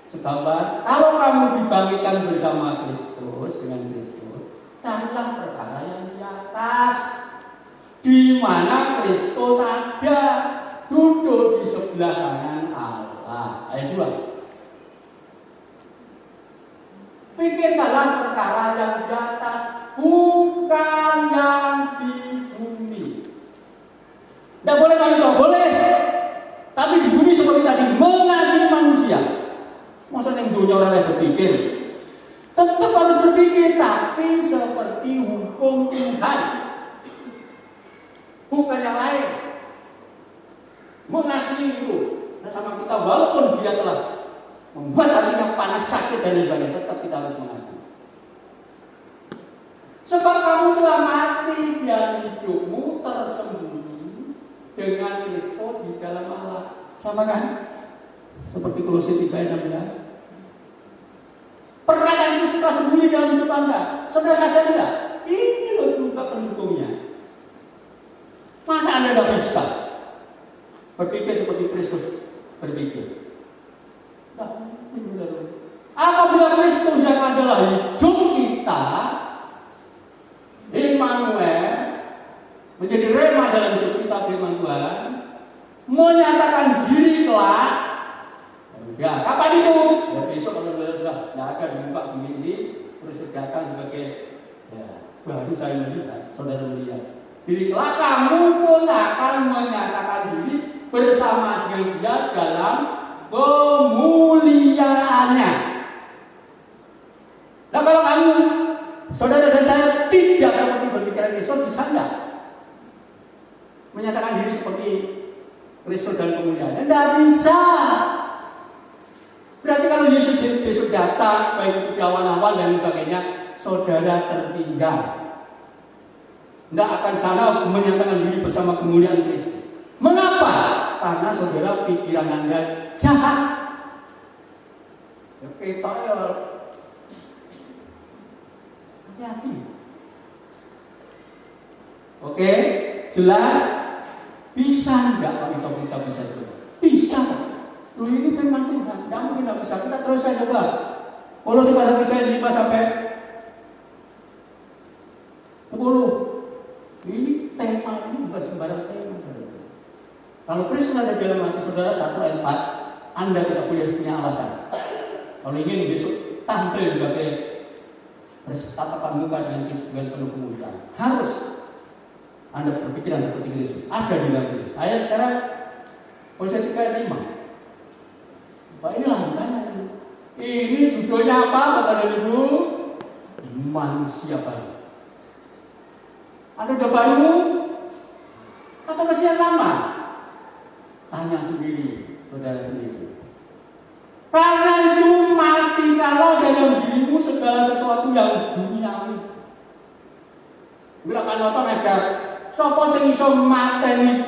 Speaker 3: segambar, kalau kamu dibangkitkan bersama Kristus dengan Kristus, carilah perkara yang di atas, di mana Kristus ada, duduk di sebelah kanan Allah. Ayat 2. Pikirkanlah perkara yang di atas, bukan yang di bumi. Tidak boleh kami tahu, boleh. Tapi di bumi seperti tadi, mengasihi manusia. Masa yang dunia orang yang berpikir, tetap harus berpikir, tapi seperti hukum Tuhan, bukan yang lain. Mengasihi itu, nah sama kita walaupun dia telah membuat hatinya panas, sakit dan sebagainya, tetap kita harus mengasihi. Sebab kamu telah mati dan hidupmu tersembunyi dengan Kristus di dalam Allah. Sama kan? Seperti Kolose 3:16. Perkataan itu sudah sembunyi dalam hidup Anda. Saudara sadar tidak? Ini loh juga pendukungnya. Masa Anda tidak bisa berpikir seperti Kristus berpikir? Apabila Kristus yang adalah hidup kita, Immanuel, menjadi rema dalam hidup kita, firman Tuhan, menyatakan diri kelak. Ya, kapan itu? Ya besok kalau sudah tidak ada di muka bumi ini, terus datang sebagai ya, baru saya melihat, saudara melihat. Diri kelak kamu pun akan menyatakan diri bersama dengan dia dalam kemuliaannya. Nah kalau kamu, saudara dan saya tidak seperti berpikiran Kristus, bisa enggak menyatakan diri seperti Kristus dan kemuliaannya? Tidak bisa. Berarti kalau Yesus besok datang, baik itu di awan-awan dan sebagainya, saudara tertinggal. Tidak akan sana menyatakan diri bersama kemuliaan Kristus. Mengapa? Karena saudara pikiran Anda jahat. Ya kita ya hati-hati. Oke, jelas? Bisa enggak kalau kita bisa itu? Bisa. Loh ini firman Tuhan, tidak mungkin tidak bisa. Kita teruskan coba. Kolose 3:5 sampai 10. Ini tema ini bukan sembarang tema. Kalau Kristus ada dalam hati saudara 1 ayat 4, Anda tidak boleh punya alasan. Kalau ingin besok tampil sebagai tatapan muka dengan Kristus dengan penuh kemuliaan, harus Anda berpikiran seperti Kristus. Ada di dalam Kristus. Ayat sekarang Kolose 3:5. Pak ini lanjutannya. Ini judulnya apa Bapak dan Ibu? Manusia baru. Anda sudah baru atau masih yang lama? Tanya sendiri, saudara sendiri. Karena itu matikanlah dalam dirimu segala sesuatu yang duniawi. Bila kan nonton ajar, sapa sing iso mateni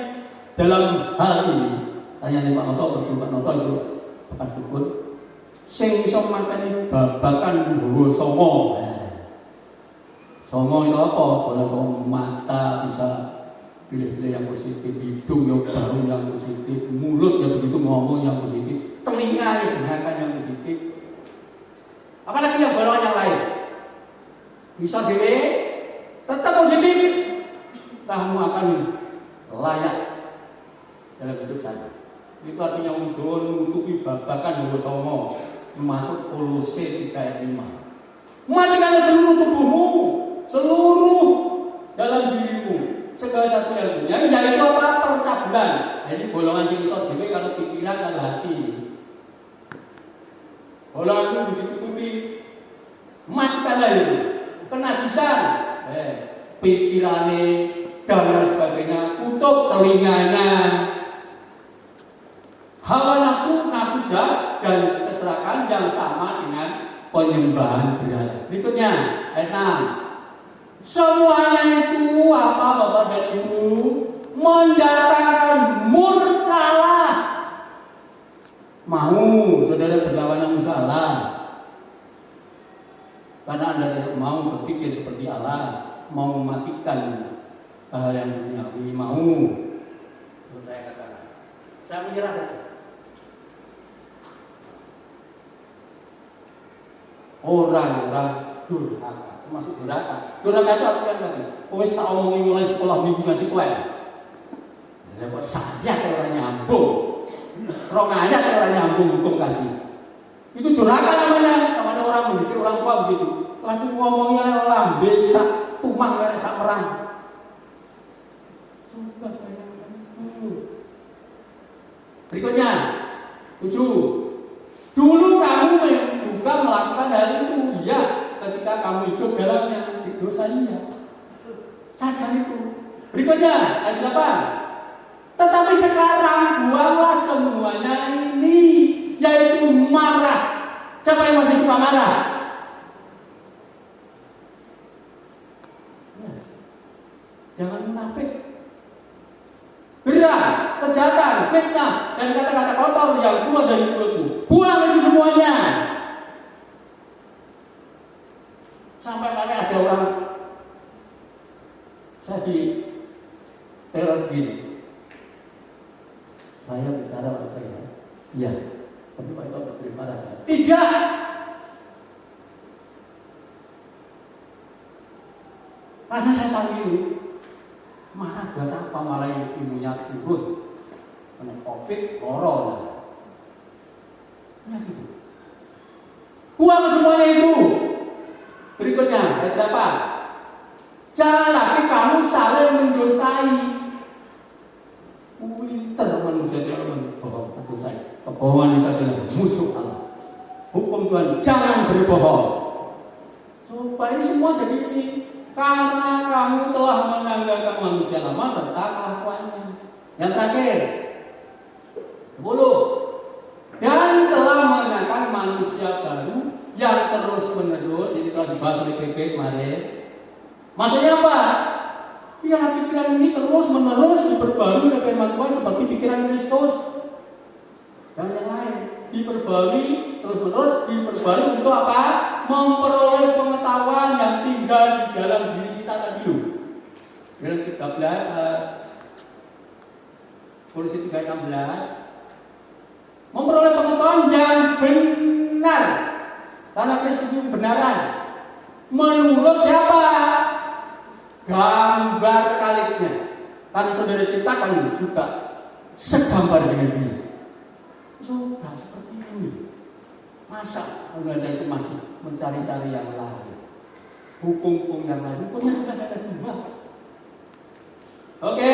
Speaker 3: dalam hal ini? Tanya nih Pak Noto, Pak Noto itu Pak Dukun. Sing iso mateni babakan nggawa songo. Songo itu apa? Kalau songo mata bisa pilih-pilih yang positif, hidung yang baru yang positif, mulut yang begitu ngomong yang positif, telinga yang dengarkan yang positif. Apalagi yang golongan yang lain. Bisa diri tetap positif, kamu akan layak dalam hidup saya. Itu artinya unsur menutupi babakan nggawa songo, masuk Kolose 3:5. Matikanlah seluruh tubuhmu, seluruh dalam dirimu, segala satu yang dunia, yaitu apa? Percabulan. Jadi golongan sing iso dhewe kalau pikiran kalau hati. Golongan itu ditutupi. Matikanlah itu. Kenajisan, pikirane dan sebagainya, tutup telinganya. Hawa nafsu, nafsu jahat dan keserakahan yang sama dengan penyembahan berhala. Berikutnya, ayat 6. Semuanya itu apa Bapak dan Ibu? Mendatangkan murka Allah. Mau saudara berlawanan musuh Allah. Karena Anda tidak mau berpikir seperti Allah, mau mematikan hal yang duniawi, mau. Terus saya katakan, saya menyerah saja. Orang-orang durhaka, termasuk durhaka. Durhaka itu apa yang tadi? Wis tak omongi mulai sekolah minggu ngasih kue. Ya kok saya orang nyambung. Rong ayat orang nyambung hukum kasih. Itu durhaka namanya. Sama ada orang mendidik orang tua begitu. Lagi ngomongnya lambe sak tumang sak merang. Coba bayangkan dulu. Berikutnya 7. Dulu kamu juga melakukan hal itu. Iya, ketika kamu hidup dalamnya. Dosa iya. Sadar itu. Berikutnya ayat 8. Tetapi sekarang buanglah semuanya ini, yaitu marah. Siapa yang masih suka marah? Ya. Jangan munafik. Gerak, kejahatan, fitnah, dan kata-kata kotor yang keluar dari mulutmu. Buang itu semuanya. Sampai ada orang, saya di teror gini. Saya bicara apa ya? Iya. Tapi Pak itu boleh marah. Tidak. Karena saya tahu ini. Marah buat apa? Malah ibunya turun. Kena COVID, corona. Lihat itu. Buang semuanya itu. Berikutnya, ayat 8. Jangan lagi kamu saling mendustai. Winter manusia jangan berbohong. Kebohongan itu adalah musuh Allah. Hukum Tuhan jangan berbohong. Supaya ini semua jadi ini. Karena kamu telah menanggalkan manusia lama serta kelakuannya. Yang terakhir 10. Dan telah mengenakan manusia baru yang terus menerus. Ini telah dibahas oleh PP kemarin. Maksudnya apa? Biarlah pikiran ini terus menerus diperbarui oleh firman Tuhan seperti pikiran Kristus. Dan yang lain diperbarui terus menerus diperbarui untuk apa? Memperoleh pengetahuan yang tinggal di dalam diri kita tadi dulu. Dalam 13 Kolose 3:16 memperoleh pengetahuan yang benar karena Kristus itu kebenaran. Menurut siapa? Gambar kaliknya. Karena saudara ciptakan juga segambar dengan dia. Coba seperti ini. Masa Anda itu masih mencari-cari yang lain? Hukum-hukum yang lain. Hukumnya sudah saya ubah. Oke.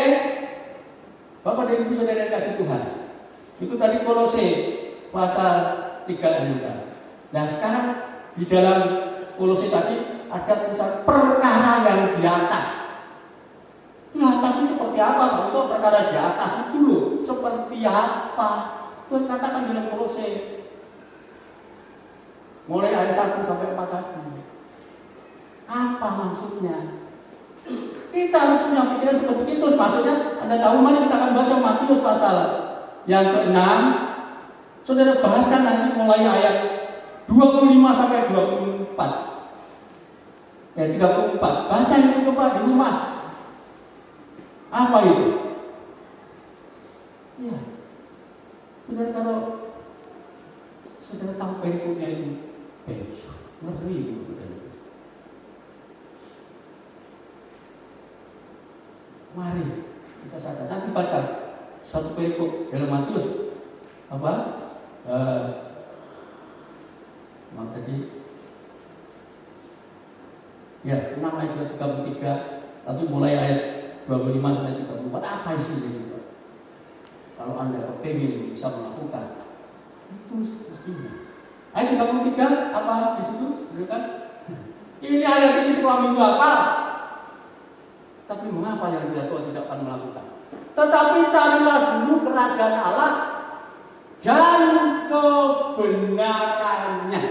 Speaker 3: Bapak dan Ibu saudara kasih Tuhan. Itu tadi Kolose pasal 3. Nah sekarang di dalam Kolose tadi ada tulisan perkara yang di atas. Di atas itu seperti apa Pak? Untuk perkara di atas itu loh. Seperti apa? Tuhan katakan dalam Kolose. Mulai ayat 1 sampai 4 tadi. Apa maksudnya? Kita harus punya pikiran seperti itu. Maksudnya, Anda tahu, mari kita akan baca Matius pasal yang ke-6. Saudara baca nanti mulai ayat 25 sampai 24. Ya 34. Baca itu coba di rumah. Apa itu? Ya. Benar kalau saudara tahu perikutnya ini, ngeri itu. Mari kita sadar. Nanti baca satu perikop dalam Matius apa? Tadi ya 6 ayat 33, tapi mulai ayat 25 sampai 34. Apa isinya? Kalau Anda kepingin bisa melakukan itu mestinya. Ayat 33 apa di situ? Kan? Ini ayat ini sekolah minggu apa? Tapi mengapa yang tidak tahu tidak akan melakukan? Tetapi carilah dulu kerajaan Allah dan kebenarannya.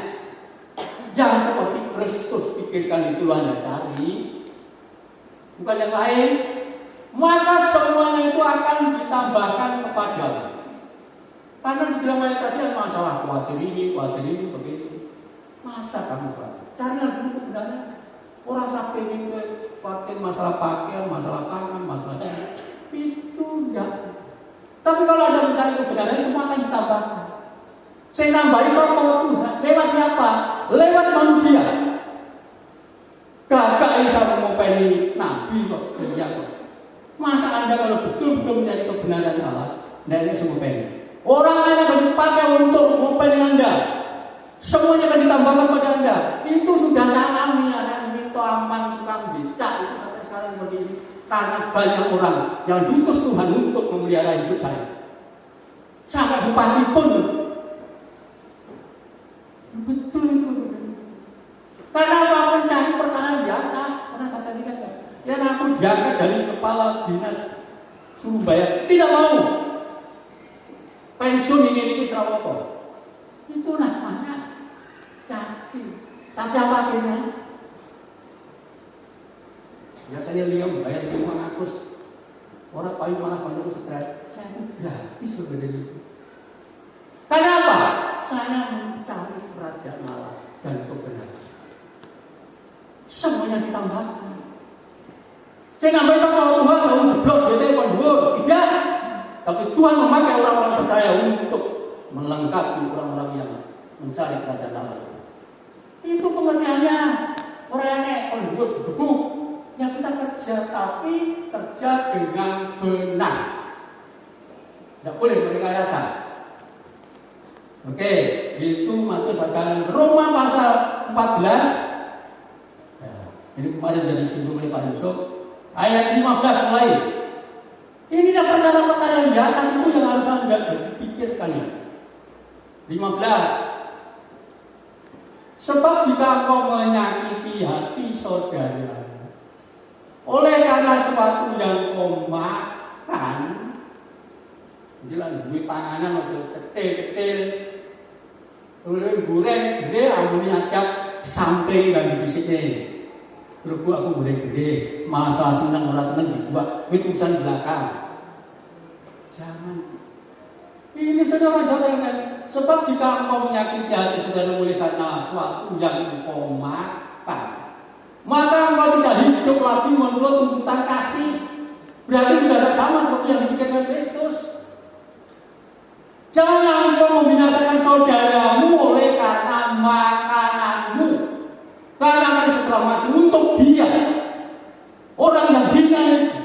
Speaker 3: Yang seperti Kristus pikirkan itu Anda cari, bukan yang lain. Maka semuanya itu akan ditambahkan kepadamu. Karena di dalam ayat tadi ada masalah khawatir ini, begitu. Masa kamu carilah dulu kebenaran. Orang sampai ini khawatir masalah pakaian, masalah pangan, masalah itu enggak. Tapi kalau ada mencari kebenaran, semua akan ditambahkan. Saya nambahin sama Tuhan. Lewat siapa? Lewat manusia. Gagak bisa mengopeni Nabi kok. Masa Anda kalau betul-betul mencari kebenaran Allah, tidak semua pengen. Orang lain akan dipakai untuk mengopeni Anda. Semuanya akan ditambahkan pada Anda. Itu sudah saya alami, ada Mito Aman, tukang becak itu sampai sekarang begini. Karena banyak orang yang diutus Tuhan untuk memelihara hidup saya. Sampai bupati pun. Betul itu. Karena apa? Mencari perkara di atas. Karena saya tadi kan, ya aku diangkat dari kepala dinas Surabaya, tidak mau. Pensiun ini Sarawaka. Itu namanya kaki. Tapi apa akhirnya? Biasanya dia membayar 500. Orang paling malah pandang stres. Saya gratis berbeda itu. Karena apa? Saya mencari kerajaan Allah dan kebenaran. Semuanya ditambahkan. Saya nggak bisa kalau Tuhan mau jeblok dia kondur, tidak. Tapi Tuhan memakai orang-orang percaya untuk melengkapi orang-orang yang mencari kerajaan Allah. Itu pengertiannya. Orang yang kondur debu yang kita kerja, tapi kerja dengan benar. Tidak boleh merekayasa. Oke, itu Matius bacaan Roma pasal 14. Ini kemarin dari singgung oleh Pak Yusuf. Ayat 15 mulai. Inilah perkara-perkara yang di atas itu yang harus Anda pikirkan. 15. Sebab jika engkau menyakiti hati saudara oleh karena sesuatu yang kau makan, jelas duit panganan atau ketil-ketil, oleh goreng, dia ambilnya ajak sampai dan di sini. Terus aku boleh gede, masalah senang orang senang dibuat, itu urusan belakang. Jangan. Ini saudara-saudara kan, sebab jika engkau menyakiti hati saudara oleh karena sesuatu yang engkau makan, maka engkau tidak hidup lagi menurut tuntutan kasih. Berarti tidak sama seperti yang dipikirkan Kristus. Jangan engkau membinasakan saudaramu oleh karena makananmu. Karena setelah mati untuk dia, orang yang hina itu.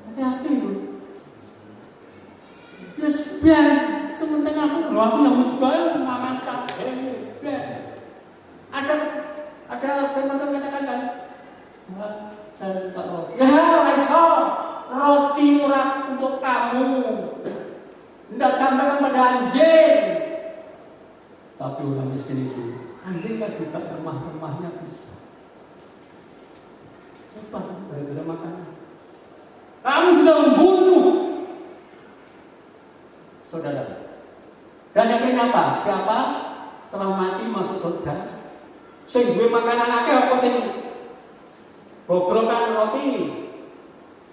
Speaker 3: Hati-hati itu. Ya sebenarnya sementara aku yang menjual makan cabai. Ada penonton katakan kan, saya minta roti. Ya, Raisa, roti orang untuk kamu. Tidak sampaikan pada anjing. Tapi orang miskin itu, anjing kan juga rumah-rumahnya bisa. Cepat gara-gara makanan. Kamu sudah membunuh saudara. Dan akhirnya apa? Siapa setelah mati masuk surga? Sing gue makan anaknya apa sing bobrokan roti?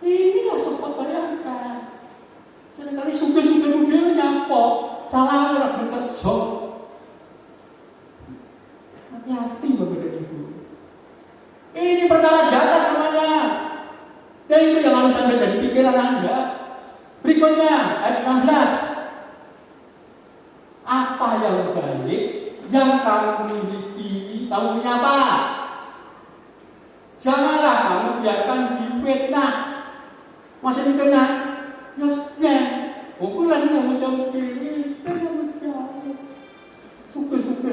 Speaker 3: Inilah cepat bayangkan. Seringkali suge-suge dia nyampok, salah orang bekerja. Hati-hati berbeda itu. Ini perkara di atas semuanya. Dan itu yang harus Anda jadi pikiran Anda. Berikutnya ayat 16. Apa yang baik yang kamu miliki, kamu punya apa? Janganlah kamu biarkan difitnah. Masa difitnah? Ya sudah. Ukuran yang macam ini, kan yang macam suka-suka.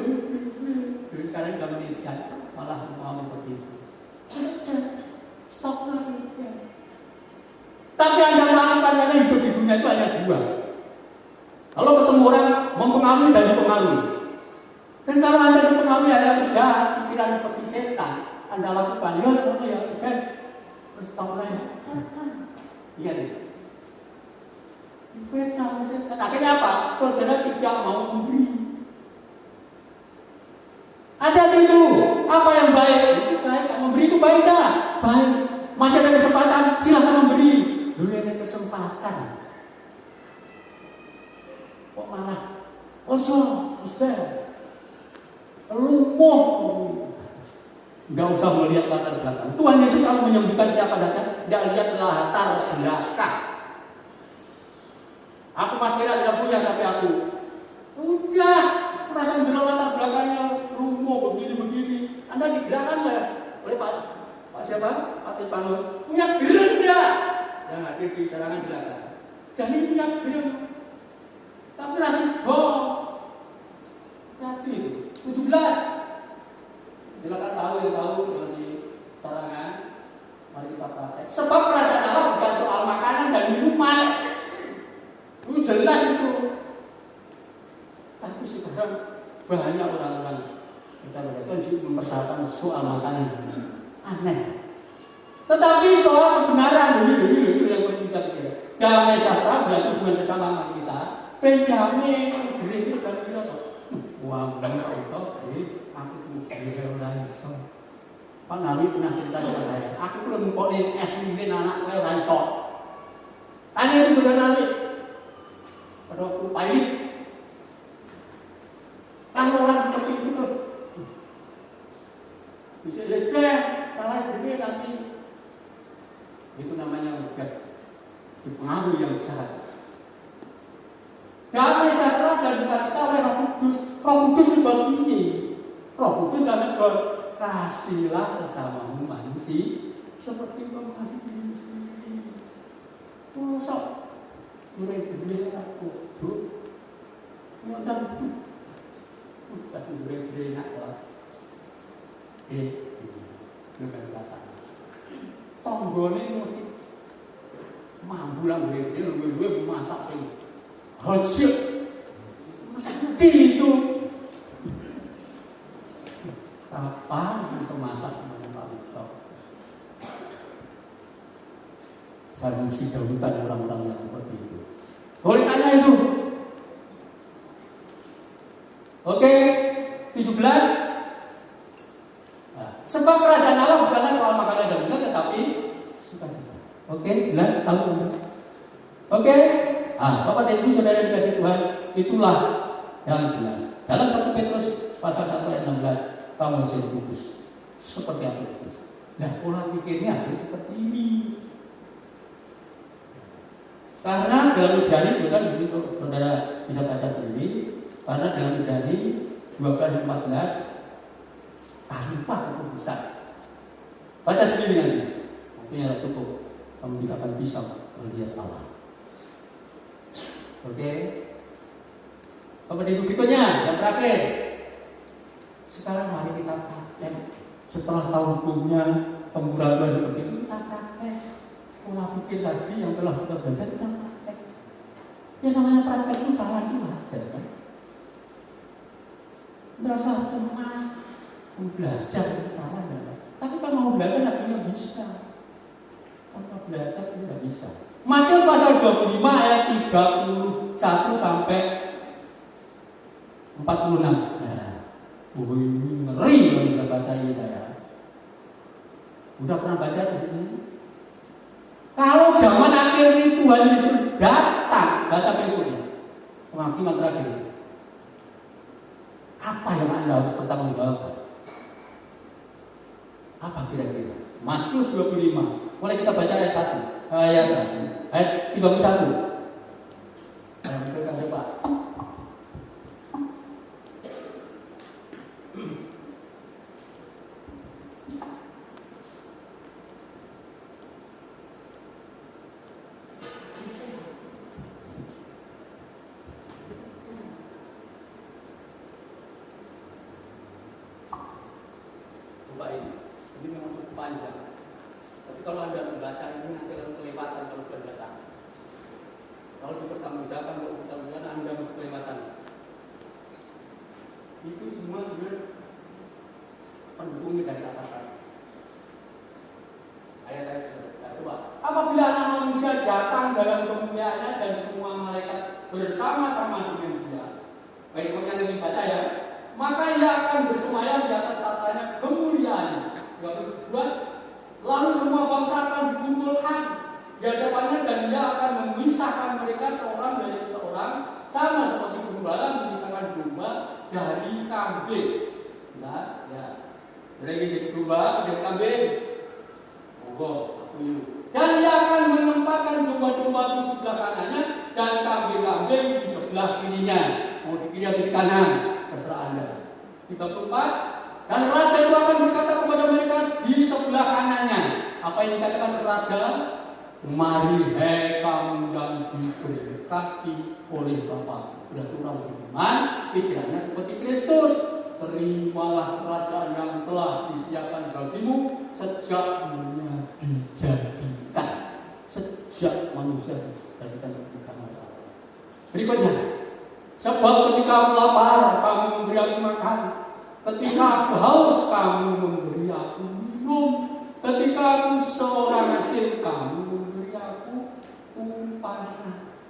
Speaker 3: Terus sekarang kamu tidak malah mau seperti itu. Ya sudah, stop lagi. Tapi Anda melakukan karena hidup di dunia itu hanya dua. Kalau ketemu orang mempengaruhi dan dipengaruhi. Dan kalau Anda dipengaruhi ada jahat, pikiran seperti setan, Anda lakukan, ya kan? Terus tahu lain. Iya deh. Fitnah setan. Akhirnya apa? Saudara tidak mau memberi. Ada itu. Apa yang baik? Itu baik. Memberi itu baik dah. Baik. Masih ada kesempatan, silakan memberi. Dulu ada kesempatan. Kok malah? Ustaz. Lumpuh. Enggak usah melihat latar belakang. Tuhan Yesus kalau menyembuhkan siapa saja, tidak lihat latar belakang. Aku masker tidak punya tapi aku. Udah, perasaan bilang latar belakangnya lumpuh begini. Anda digerakkan ya oleh Pak siapa? Pak Tipanus. Punya gereng enggak? Yang hadir di sarangan silakan. Jadi punya gereng. Tapi rasih dong. 17. Silakan tahu yang tahu kalau di sarangan. Mari kita praktek. Sebab kerajaan Allah bukan soal makanan dan minuman. Itu jelas itu. Tapi sekarang banyak orang-orang kita mempersoalkan soal makanan dan minuman. Aneh. Tetapi soal kebenaran ini yang perlu kita pikirkan. Damai sejahtera berarti bukan sesama manusia kita. Pendamai beri dan kita kok. Wah, benar itu. Aku beri orang iso. Pak Nawi pernah cerita sama saya. Aku belum ngomongin SMB anak saya orang iso. Tanya itu saudara Nawi. Pada waktu pahit. Kalau orang seperti itu terus bisa salah beri nanti. Itu namanya udah dipengaruhi yang besar. Damai sejahtera dan sukacita oleh Roh Kudus. Roh Kudus juga ini. Roh Kudus karena kasihlah sesamamu manusia seperti kamu kasih diri sendiri. Masa mulai beli aku tuh, mudah beli nak lah. Bukan perasaan. Tombol ini mesti mampu lah gue masak sih. Hasil mesti itu. Kapan kita masak dengan Pak Wito? Saya mesti dahulukan orang-orang yang seperti itu. Boleh tanya itu? Oke, 17. Sebab kerajaan Allah bukanlah soal makanan dan minuman, tetapi sukacita. Oke, jelas tahu Anda? Oke. Bapak dan Ibu saudara dikasih Tuhan, itulah yang jelas. Dalam 1 Petrus pasal 1 ayat 16, kamu harus jadi kudus. Seperti apa kudus? Nah, pola pikirnya harus seperti ini. Karena dalam Ibrani, saudara bisa baca sendiri. Karena dalam Ibrani 12:14 tanpa kekudusan. Baca sendiri nanti. Waktunya cukup. Kamu tidak akan bisa melihat Allah. Oke. Bapak Ibu berikutnya yang terakhir. Sekarang mari kita praktek. Setelah tahu hukumnya pemburagan seperti itu, kita praktek. Pola pikir tadi yang telah kita belajar, kita praktek. Ya namanya praktek itu salah itu wajar kan? Tidak usah cemas. Belajar itu salah kan? Tapi kalau mau belajar akhirnya bisa. Tanpa belajar tidak bisa. Matius pasal 25 ayat 31 sampai 46. Nah, ini ngeri kalau kita baca ini saya. Udah pernah baca di sini? Kalau zaman akhir ini Tuhan Yesus datang, baca berikutnya. Penghakiman terakhir. Apa yang Anda harus bertanggung jawab? Apa kira-kira? Matius 25. Mulai kita baca ayat 1. Ayat 31. Kita kasih Pak. Coba ini memang cukup panjang. Tapi kalau Anda membaca ini nanti akan kelewatan kalau sudah datang. Kalau dipertanggungjawabkan kalau dipertanggungjawabkan Anda masih kelewatan. Itu semua sebenarnya pendukungnya dari atasan. Ayat-ayat coba. Apabila anak manusia datang dalam kemuliaannya dan semua malaikat bersama-sama dengan dia. Berikutnya lebih baca ya. Maka ia akan bersemayam di atas tahtanya kemuliaan. Lalu semua bangsa akan dikumpulkan di hadapannya dan dia akan memisahkan mereka seorang dari seorang, sama seperti gembala memisahkan domba dari kambing. Nah, ya. Jadi domba dari kambing. Dan dia akan menempatkan domba-domba di sebelah kanannya dan kambing-kambing di sebelah kirinya. Mau di kiri atau di kanan, terserah Anda. 34. Dan raja itu akan berkata kepada mereka di sebelah kanannya. Apa yang dikatakan raja? Mari hai kamu yang diberkati oleh Bapa. Berarti orang beriman pikirannya seperti Kristus. terimalah kerajaan yang telah disediakan bagimu sejak dunia dijadikan, sejak manusia dijadikan ketika Allah. Berikutnya, sebab ketika aku lapar, kamu memberi aku makan. Ketika aku haus, kamu memberi aku minum. Ketika aku seorang asing, kamu memberi aku umpan.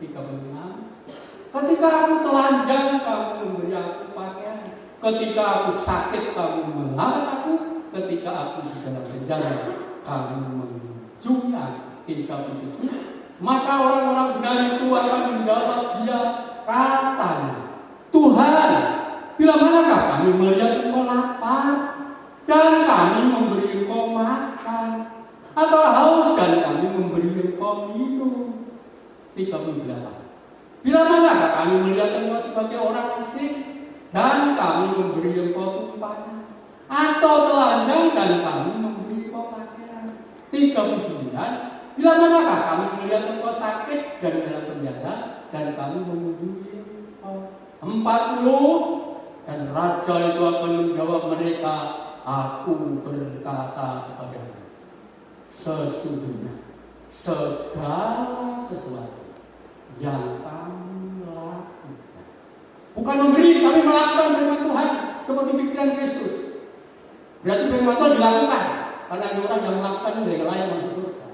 Speaker 3: 36. Ketika aku telanjang, kamu memberi aku pakaian. Ketika aku sakit, kamu merawat aku. Ketika aku di dalam penjara, kamu mengunjungi aku. 37. Maka orang-orang benar itu akan menjawab dia, katanya, Tuhan, bila manakah kami melihat engkau lapar dan kami memberi engkau makan, atau haus dan kami memberi engkau minum? 38. Bila manakah kami melihat engkau sebagai orang asing dan kami memberi engkau tumpahan, atau telanjang dan kami memberi engkau pakaian? 39. Bila manakah kami melihat engkau sakit dan dalam penjara dan kami mengunjungi engkau? 40. Dan raja itu akan menjawab mereka, aku berkata kepadamu, sesungguhnya segala sesuatu yang kami lakukan, bukan memberi, kami melakukan firman Tuhan seperti pikiran Kristus. Berarti firman Tuhan dilakukan karena ada orang yang melakukan dari layak masuk surga.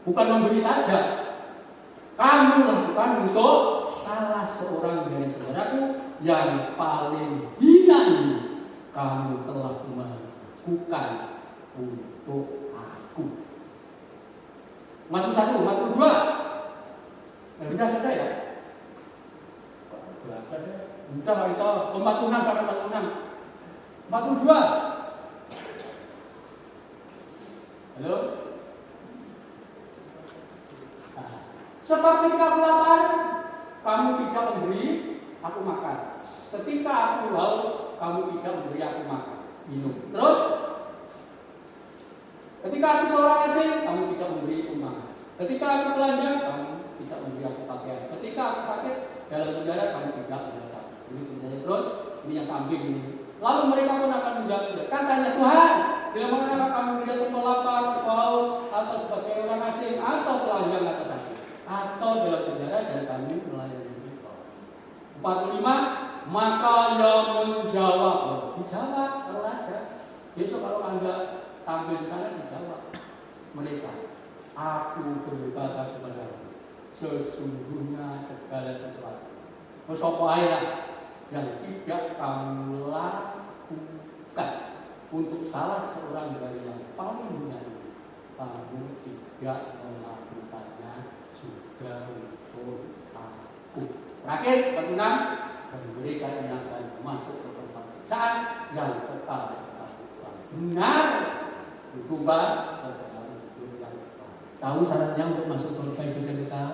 Speaker 3: Bukan memberi saja, kamu lakukan untuk salah seorang dari saudaraku yang paling hina ini, kamu telah melakukan untuk aku. Matius 1, Matius 2. Sudah saja ya. Berapa saya? Sudah itu 46 sampai 46. Matius 2. Halo. Sebab ketika aku lapar, kamu tidak memberi aku makan. Ketika aku haus, kamu tidak memberi aku makan, minum. Terus, ketika aku seorang asing, kamu tidak memberi aku makan. Ketika aku telanjang, kamu tidak memberi aku pakaian. Ketika aku sakit dalam penjara, kamu tidak memberi aku. Ini tulisannya terus, ini yang kambing ini. Lalu mereka pun akan menjawab, katanya, Tuhan, bila manakah kami melihat engkau lapar, engkau haus, atau sebagai orang asing, atau telanjang atau sakit, atau dalam penjara dan kami melayani engkau? 45. Maka ia menjawab, dijawab kalau raja. Besok kalau Anda tampil di sana dijawab mereka, aku berkata kepadamu, sesungguhnya segala sesuatu Sopoaya yang tidak kamu lakukan untuk salah seorang dari yang paling mulia, kamu tidak melakukannya juga untuk aku. Terakhir, 46, dan mereka yang akan masuk ke tempat saat yang kekal. Benar, berubah ke dalam hidup yang kekal. Tahu syaratnya untuk masuk surga itu kekal?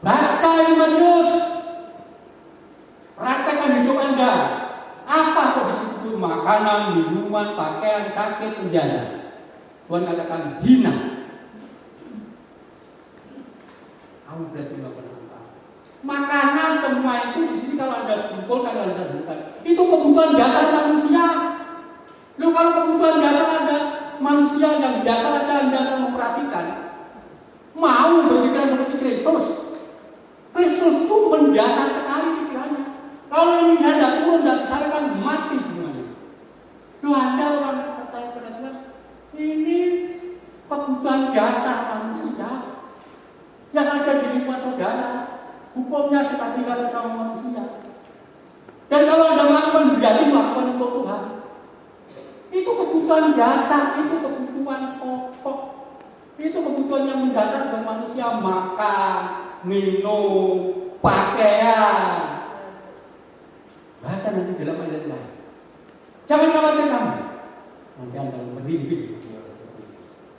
Speaker 3: Baca ini Matius, praktekkan hidup Anda. Apa kok disebut makanan, minuman, pakaian, sakit, penjara? Tuhan katakan hina. Kamu berarti nggak pernah apa. Makanan semua itu di sini kalau Anda simpulkan, kalau saya sebutkan, itu kebutuhan dasar manusia. Lalu kalau kebutuhan dasar Anda manusia yang dasar aja Anda akan memperhatikan, mau berpikiran seperti Kristus. Kristus itu mendasar sekali pikirannya. Kalau ini tidak turun dan disalahkan, mati semuanya. Lalu Anda orang percaya pada Tuhan, ini kebutuhan dasar manusia yang ada di lingkungan saudara. Hukumnya kasih sama manusia. Dan kalau Anda melakukan, berarti melakukan untuk Tuhan. Itu kebutuhan dasar, itu kebutuhan pokok, itu kebutuhan yang mendasar buat manusia. Makan, minum, pakaian. Baca nanti dalam ayat lain. Jangan khawatir kamu, nanti Anda merinding.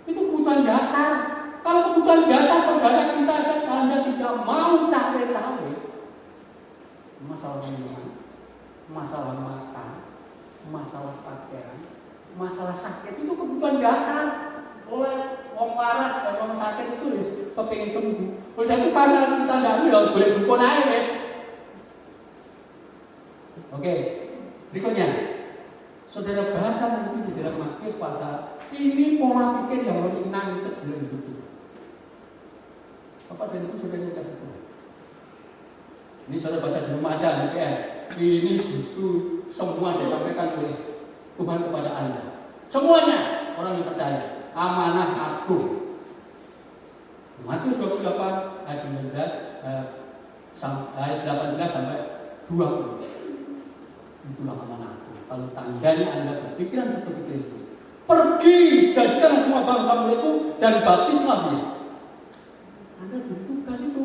Speaker 3: Itu kebutuhan dasar. Kalau kebutuhan dasar saudara kita aja Anda tidak mau cawe-cawe, masalah minuman, masalah makan, masalah pakaian, masalah sakit, itu kebutuhan dasar. Oleh orang waras dan orang sakit itu kepingin sembuh. Oleh itu karena kita tidak boleh dukun aja, guys. Oke, Berikutnya, saudara baca mungkin di dalam Matius pasal ini pola pikir yang harus nancep dalam hidup kita. Bapak dan Ibu saudara yang kasih Tuhan. Ini saudara baca di rumah aja, nanti ini justru semua disampaikan oleh Tuhan kepada Anda. Semuanya orang yang percaya, amanah aku. Matius 28 ayat 19 ayat 18 sampai 20. Itulah amanahku. Kalau tandanya Anda berpikiran seperti Kristus, pergi jadikan semua bangsa muridku dan baptislah dia. Anda bertugas itu.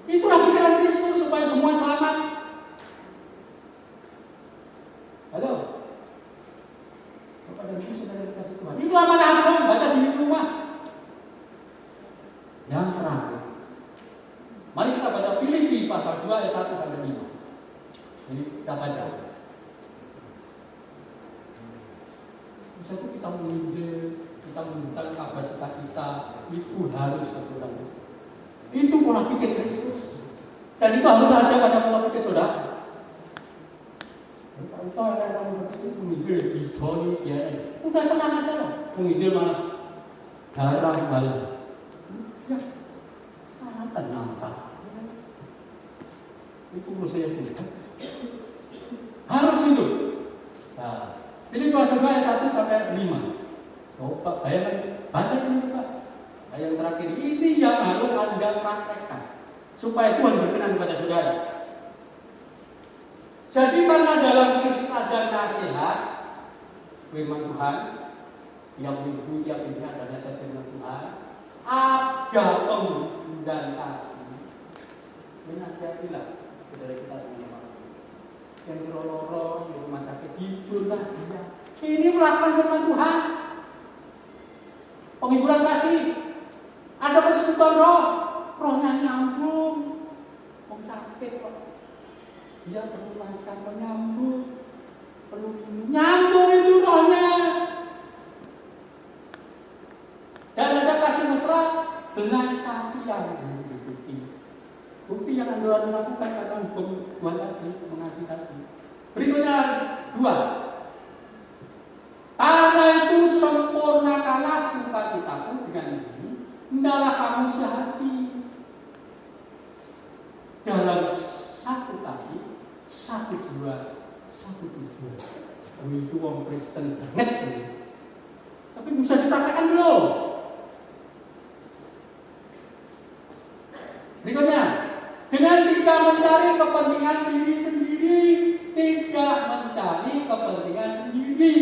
Speaker 3: Itulah pikiran Kristus supaya semua selamat. Halo, Bapak dan Ibu saudara dikasih Tuhan. Itu amanah aku. Baca di rumah. Yang terakhir, mari kita baca Filipi pasal 2 ayat 1 sampai 5. Jadi kita baca. Misalnya kita menginjil, kita menunjukkan kabar sukacita, itu harus satu orang Kristus. Itu pola pikir Kristus. Dan itu harus ada pada pola pikir saudara. Kalau orang seperti itu menginjil di Joni, udah tenang aja loh. Menginjil malah darah malah. Ya, sangat tenang saja. Itu musuhnya Tuhan. Harus itu. Nah, ini pasal 2 ayat 1 sampai 5. Coba bayangkan, baca ini Pak. Yang terakhir ini yang harus Anda praktekkan supaya Tuhan berkenan kepada saudara. Jadi karena dalam Kristus ada nasihat firman Tuhan, tiap minggu, tiap minggu ada nasihat firman Tuhan, ada penghibur dan kasih. Menasihatilah saudara kita semua. Yang loro-loro di rumah sakit, hiburlah dia. Ini melakukan firman Tuhan. Penghiburan kasih. Ada persekutuan roh. Rohnya nyambung. Orang sakit kok. Dia perlu makan menyambung. Perlu minum. Nyambung itu rohnya. Dan ada kasih mesra. Belas kasih yang bukti yang Anda lakukan karena hukum Tuhan tadi, mengasihi tadi. Berikutnya 2. Karena itu sempurnakanlah sukacitaku dengan ini, hendaklah kamu sehati dalam satu kasih, satu jiwa, satu tujuan. Itu orang Kristen banget ini. Tapi bisa dipraktekkan belum? Berikutnya, dengan tidak mencari kepentingan diri sendiri, tidak mencari kepentingan sendiri.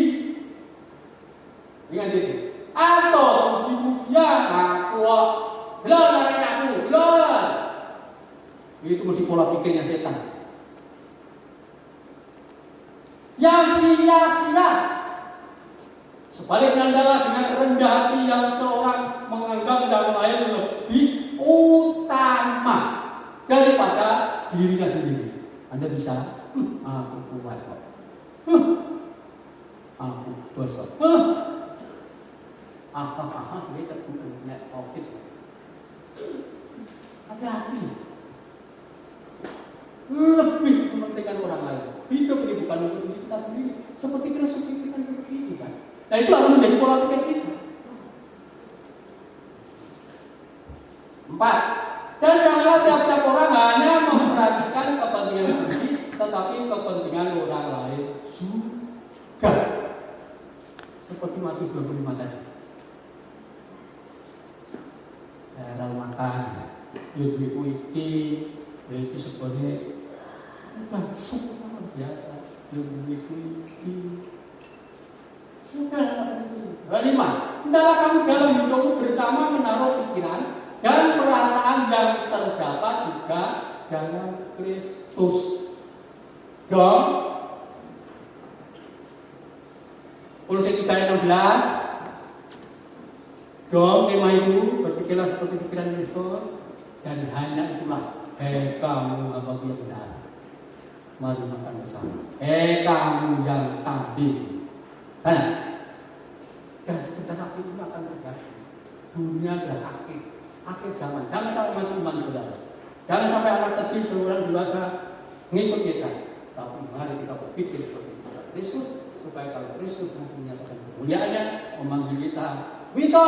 Speaker 3: Ingat itu. Atau puji-pujian aku, belum dari aku, belum. Itu mesti pola pikirnya setan. Yang sia-sia. Sebaliknya adalah dengan rendah hati yang seorang menganggap yang lain lebih utama daripada dirinya sendiri. Anda bisa, aku kuat kok. Aku dosa. Sebenarnya terkena COVID. Hati-hati. Lebih mementingkan orang lain. Hidup ini bukan untuk diri kita sendiri. Seperti Kristus kan seperti itu kan. Nah itu harus menjadi pola pikir kita. 4. Dan janganlah tiap-tiap orang hanya memperhatikan kepentingan sendiri, tetapi kepentingan orang lain juga. Seperti Matius 25 tadi. Dalam makan, yaitu iki sebenarnya bukan super biasa. Yaitu sudah. 5. Hendaklah kamu dalam hidupmu bersama menaruh pikiran dan perasaan yang terdapat juga dalam Kristus. Dong. Kolose 3 ayat 16. Dong, tema itu berpikirlah seperti pikiran Kristus dan hanya itulah. Kamu apabila benar, mari makan bersama. Kamu yang tadi. Dan sebentar lagi itu akan terjadi. Dunia dan akhir zaman. Jangan sampai mati iman saudara. Jangan sampai anak kecil seorang dewasa ngikut kita. Tapi mari kita berpikir seperti Kristus, supaya kalau Kristus nanti menyatakan kemuliaannya, memanggil kita, Wito,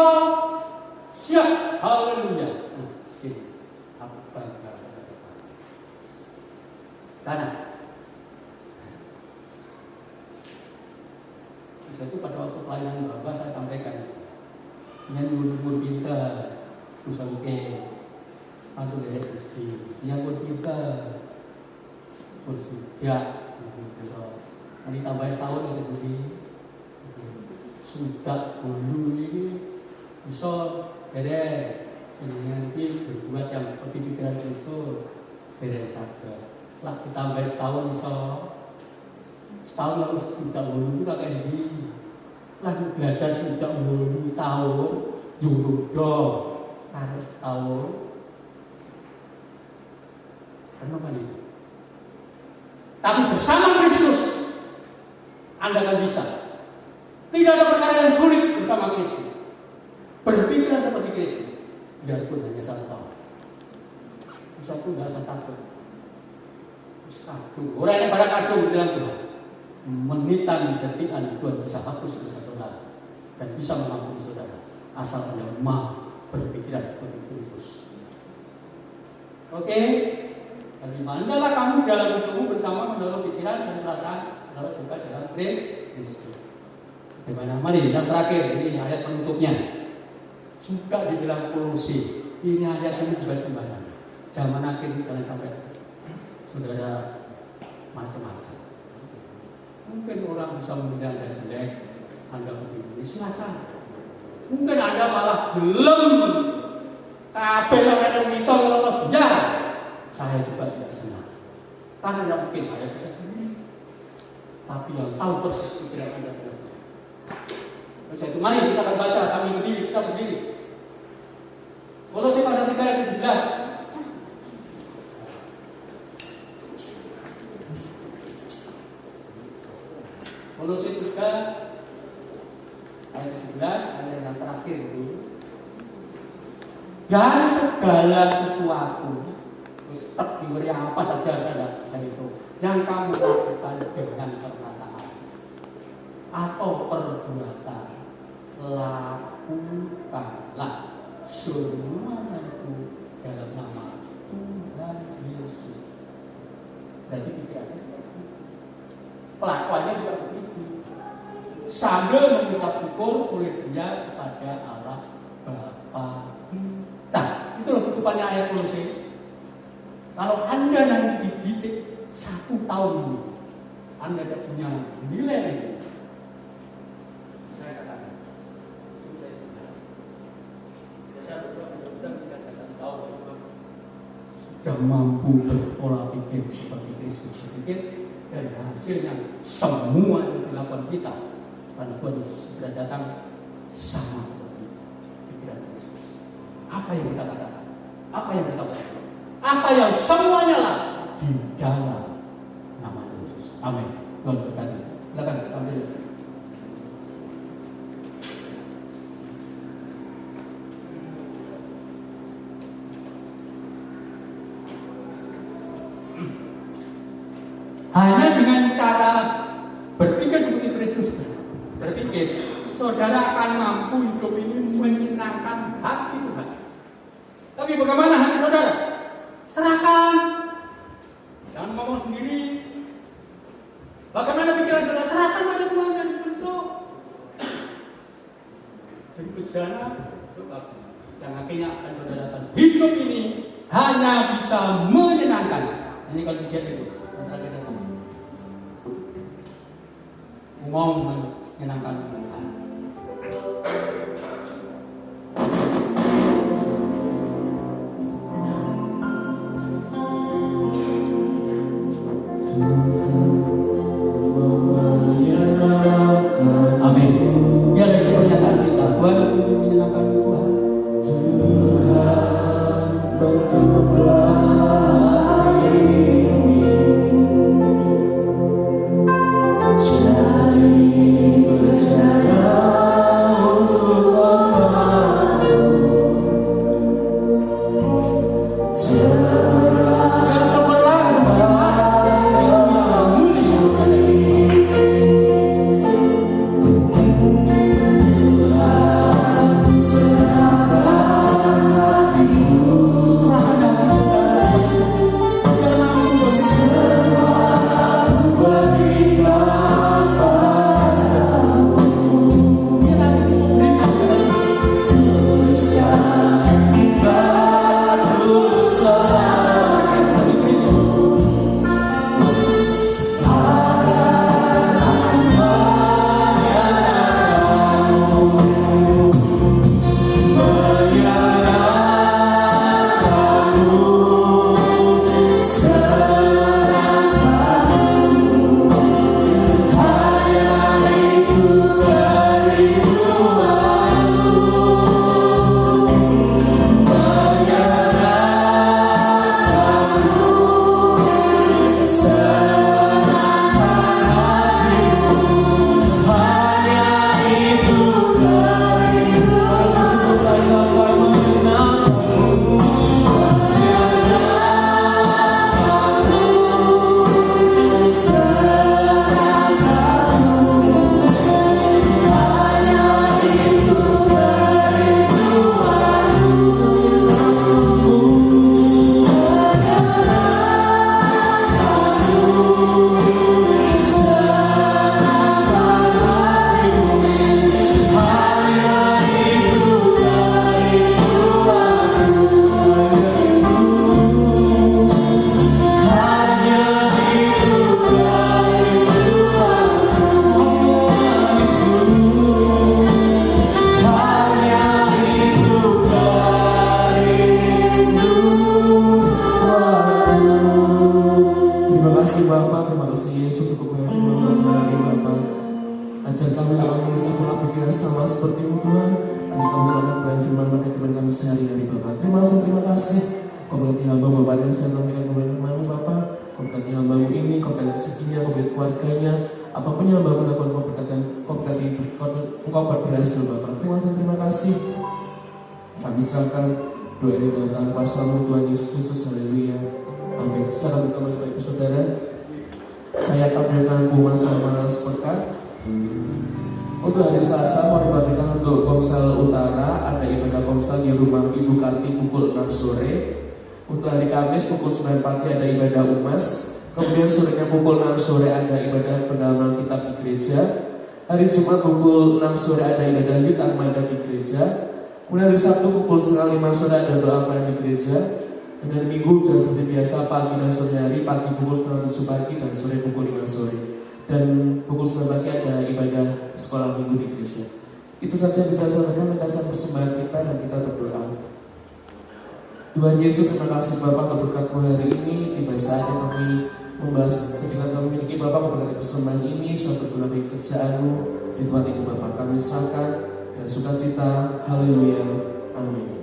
Speaker 3: siap, haleluya. Nah, ini apa yang kita lakukan? Karena itu pada waktu pelayanan Bapak saya sampaikan, yang umur kita, sampai atau dari Kristi, yang kita bersudah, nanti tambah setahun ada budi, sudah dulu ini bisa beres, jadi nanti berbuat yang seperti pikiran Kristus beres saja. Lah ditambah setahun bisa, setahun harus sudah dulu lah kayak ini, lagi belajar sudah dulu tahun, jodoh harus setahun, kenapa nih? Tapi bersama Kristus Anda akan bisa. Tidak ada perkara yang sulit bersama Kristus. Berpikirlah seperti Kristus. Biarpun hanya 1 tahun. Satu tidak usah takut. Kadung. Orang yang pada kadung bilang Tuhan. Menitan detikan Tuhan bisa hapus dosa saudara dan bisa mengampuni saudara. Asal Anda mau berpikiran seperti Kristus. Oke? Mandalah kamu dalam hidupmu bersama mendorong pikiran dan perasaan kalau juga dalam Kristus. Bagaimana? Mari yang terakhir ini ayat penutupnya. Juga di dalam Kolose. Ini ayat ini juga sembarangan. Zaman akhir ini jangan sampai saudara macam-macam. Mungkin orang bisa menilai Anda jelek, Anda begini, silakan. Mungkin Anda malah belum kabel orang yang itu ya. Saya juga tidak senang. Karena tidak mungkin saya bisa sendiri. Tapi yang tahu persis pikiran Anda adalah Tuhan. Oleh itu, mari kita akan baca, kami berdiri, kita berdiri. Kolose pasal 3 ayat 17. Kolose 3 ayat 17, ayat yang terakhir itu. Dan segala sesuatu tetap diberi apa saja pada itu yang kamu lakukan dengan perkataan atau perbuatan, lakukanlah semuanya itu dalam nama Tuhan Yesus. Jadi tidak ada pelakuannya juga begitu, sambil mengucap syukur oleh Dia kepada Allah Bapa kita. Itu loh tutupannya ayat Kolose. Kalau Anda nanti dididik 1 tahun ini, Anda tidak punya nilai ini. Saya katakan, saya sudah mampu berpola pikir seperti Kristus sedikit, dan hasilnya semua yang dilakukan kita karena Tuhan sudah datang sama seperti pikiran Kristus. Apa yang kita katakan? Apa yang kita katakan? Apa yang semuanya lah di dalam nama Yesus. Amin. Tuhan berkati. Silakan ambil. Hanya dengan cara berpikir seperti Kristus berpikir, saudara akan mampu hidup ini menyenangkan hati Tuhan. Tapi bagaimana hati saudara? Serahkan, jangan ngomong sendiri. Bagaimana pikiran saudara? Serahkan pada Tuhan yang dibentuk. Jadi bejana itu bagus. Yang akhirnya akan saudara hidup ini hanya bisa menyenangkan. Ini kalau dilihat itu, mau menyenangkan Tuhan. Amin. Ya, dari pernyataan kita, Tuhan untuk menyenangkan Tuhan. Tuhan bentuklah hati ini, jadi berjalan untuk Bapa-Mu. Cemerlang,
Speaker 2: Kau berkati hamba Bapak dan saya sampaikan kepada firman-Mu Bapak. Kau berkati hamba-Mu ini, Kau berkati rezekinya, Kau berkati keluarganya. Apapun yang hamba lakukan, Kau berkati, Engkau berhasil Bapak. Terima kasih. Kami serahkan doa ini dalam tangan kuasa-Mu Tuhan Yesus Kristus. Haleluya. Amin. Silakan kembali Bapak Ibu Saudara. Saya akan berikan pengumuman selama sepekan. Untuk hari Selasa mau dibagikan untuk Komsel Utara, ada ibadah Komsel di rumah Ibu Karti pukul 6 sore. Untuk hari Kamis pukul 9 pagi ada ibadah Umas. Kemudian sorenya pukul 6 sore ada ibadah pendalaman kitab di gereja. Hari Jumat pukul 6 sore ada ibadah Yud Armada di gereja. Kemudian hari Sabtu pukul 4:30 sore ada doa pelayan di gereja. Dan hari Minggu dan seperti biasa pagi dan sore hari, pagi pukul 7:30 pagi dan sore pukul 5 sore. Dan pukul 9 pagi ada ibadah sekolah minggu di gereja. Itu saja yang bisa saya sampaikan mengasah persembahan kita dan kita berdoa. Tuhan Yesus, terima kasih Bapak untuk berkat-Mu hari ini. Tiba saatnya kami membahas sedikit kami memiliki Bapak memberkati persembahan ini suatu berguna bagi kerjaan-Mu di Tuhan ini Bapak. Kami serahkan dan sukacita. Haleluya. Amin.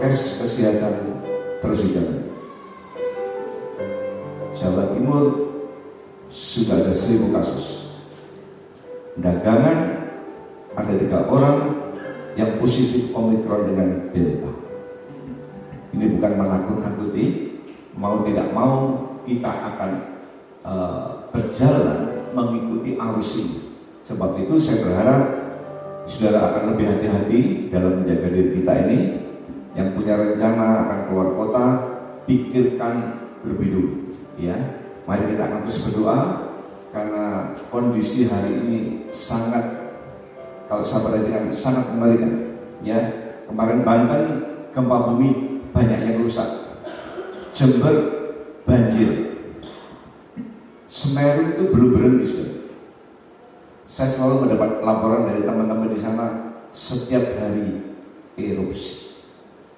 Speaker 4: prokes kesehatan terus dijaga. Jawa Timur sudah ada 1000 kasus. Dagangan ada 3 orang yang positif Omikron dengan Delta. Ini bukan menakut-nakuti, mau tidak mau kita akan berjalan mengikuti arus ini. Sebab itu saya berharap saudara akan lebih hati-hati dalam menjaga diri kita ini. Yang punya rencana akan keluar kota, pikirkan lebih dulu, ya. Mari kita akan terus berdoa karena kondisi hari ini sangat, kalau saya perhatikan sangat mengerikan, ya. Kemarin Banten gempa bumi banyak yang rusak, Jember banjir, Semeru itu belum berhenti sudah. Saya selalu mendapat laporan dari teman-teman di sana setiap hari erupsi.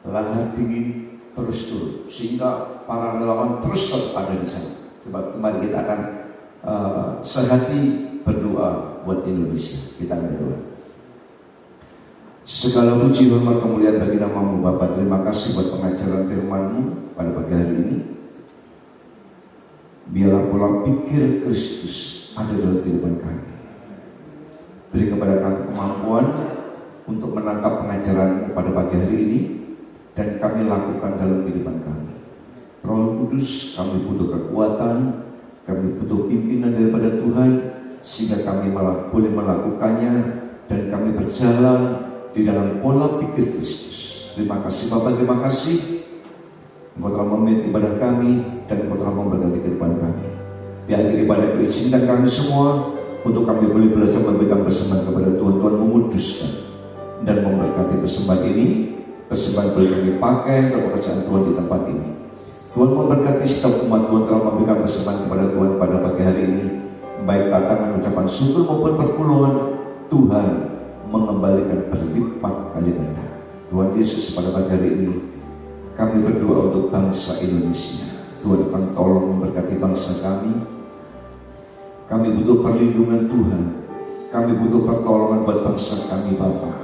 Speaker 4: Lahar dingin terus turun sehingga para relawan terus ada di sana. Sebab kemarin kita akan sehati berdoa buat Indonesia. Kita akan berdoa. Segala puji hormat kemuliaan bagi nama-Mu Bapa. Terima kasih buat pengajaran firman-Mu pada pagi hari ini. Biarlah pola pikir Kristus ada dalam kehidupan kami. Beri kepada kami kemampuan untuk menangkap pengajaran pada pagi hari ini dan kami lakukan dalam kehidupan kami. Roh Kudus, kami butuh kekuatan, kami butuh pimpinan daripada Tuhan sehingga kami boleh melakukannya dan kami berjalan di dalam pola pikir Kristus. Terima kasih Bapak, terima kasih Engkau telah memimpin ibadah kami dan Engkau telah memberkati kehidupan kami. Di akhir ibadah itu izinkan kami semua untuk kami boleh belajar memberikan persembahan kepada Tuhan. Tuhan menguduskan dan memberkati persembahan ini. Persembahan boleh kami pakai untuk pekerjaan Tuhan di tempat ini. Tuhan memberkati setiap umat Tuhan telah memberikan persembahan kepada Tuhan pada pagi hari ini, baik datangan ucapan syukur maupun perpuluhan. Tuhan mengembalikan berlipat kali ganda. Tuhan Yesus, pada pagi hari ini kami berdoa untuk bangsa Indonesia. Tuhan akan tolong memberkati bangsa kami. Kami butuh perlindungan Tuhan. Kami butuh pertolongan buat bangsa kami Bapa.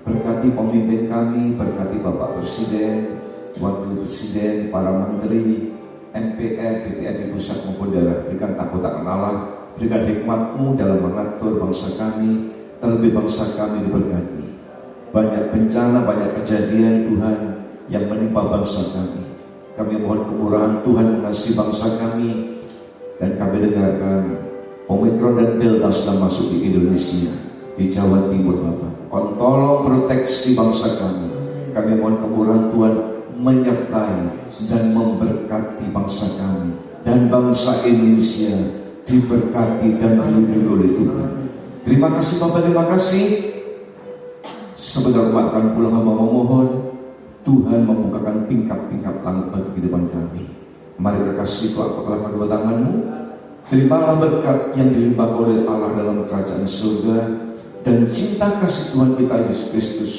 Speaker 4: Berkati pemimpin kami, berkati Bapak Presiden, Wakil Presiden, para Menteri, MPR, DPR di pusat maupun daerah. Berikan takut akan Allah, berikan hikmat-Mu dalam mengatur bangsa kami, terlebih bangsa kami diberkati. Banyak bencana, banyak kejadian Tuhan yang menimpa bangsa kami. Kami mohon kemurahan Tuhan mengasihi bangsa kami, dan kami dengarkan Omikron dan Delta sudah masuk di Indonesia, di Jawa Timur Bapak. Tolong proteksi bangsa kami. Kami mohon kemurahan Tuhan menyertai dan memberkati bangsa kami, dan bangsa Indonesia diberkati dan dilindungi oleh Tuhan. Terima kasih Bapak, terima kasih. Sebentar umat akan pulang, hamba memohon Tuhan membukakan tingkap-tingkap langit bagi kehidupan kami. Mari kekasih Tuhan, angkatlah kedua tanganmu. Terimalah berkat yang dilimpahkan oleh Allah dalam kerajaan surga, dan cinta kasih Tuhan kita Yesus Kristus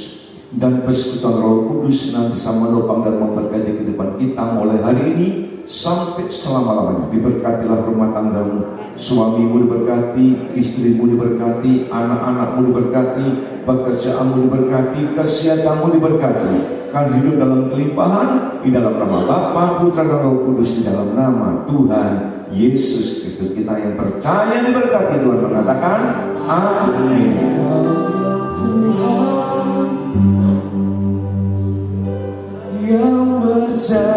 Speaker 4: dan persekutuan Roh Kudus senantiasa menopang dan memberkati kehidupan kita mulai hari ini sampai selama-lamanya. Diberkatilah rumah tanggamu, suamimu diberkati, istrimu diberkati, anak-anakmu diberkati, pekerjaanmu diberkati, kesehatanmu diberkati. Kau hidup dalam kelimpahan di dalam nama Bapa, Putra dan Roh Kudus, di dalam nama Tuhan Yesus Kristus. Kita yang percaya diberkati, Tuhan mengatakan amin.
Speaker 2: Yang berjaya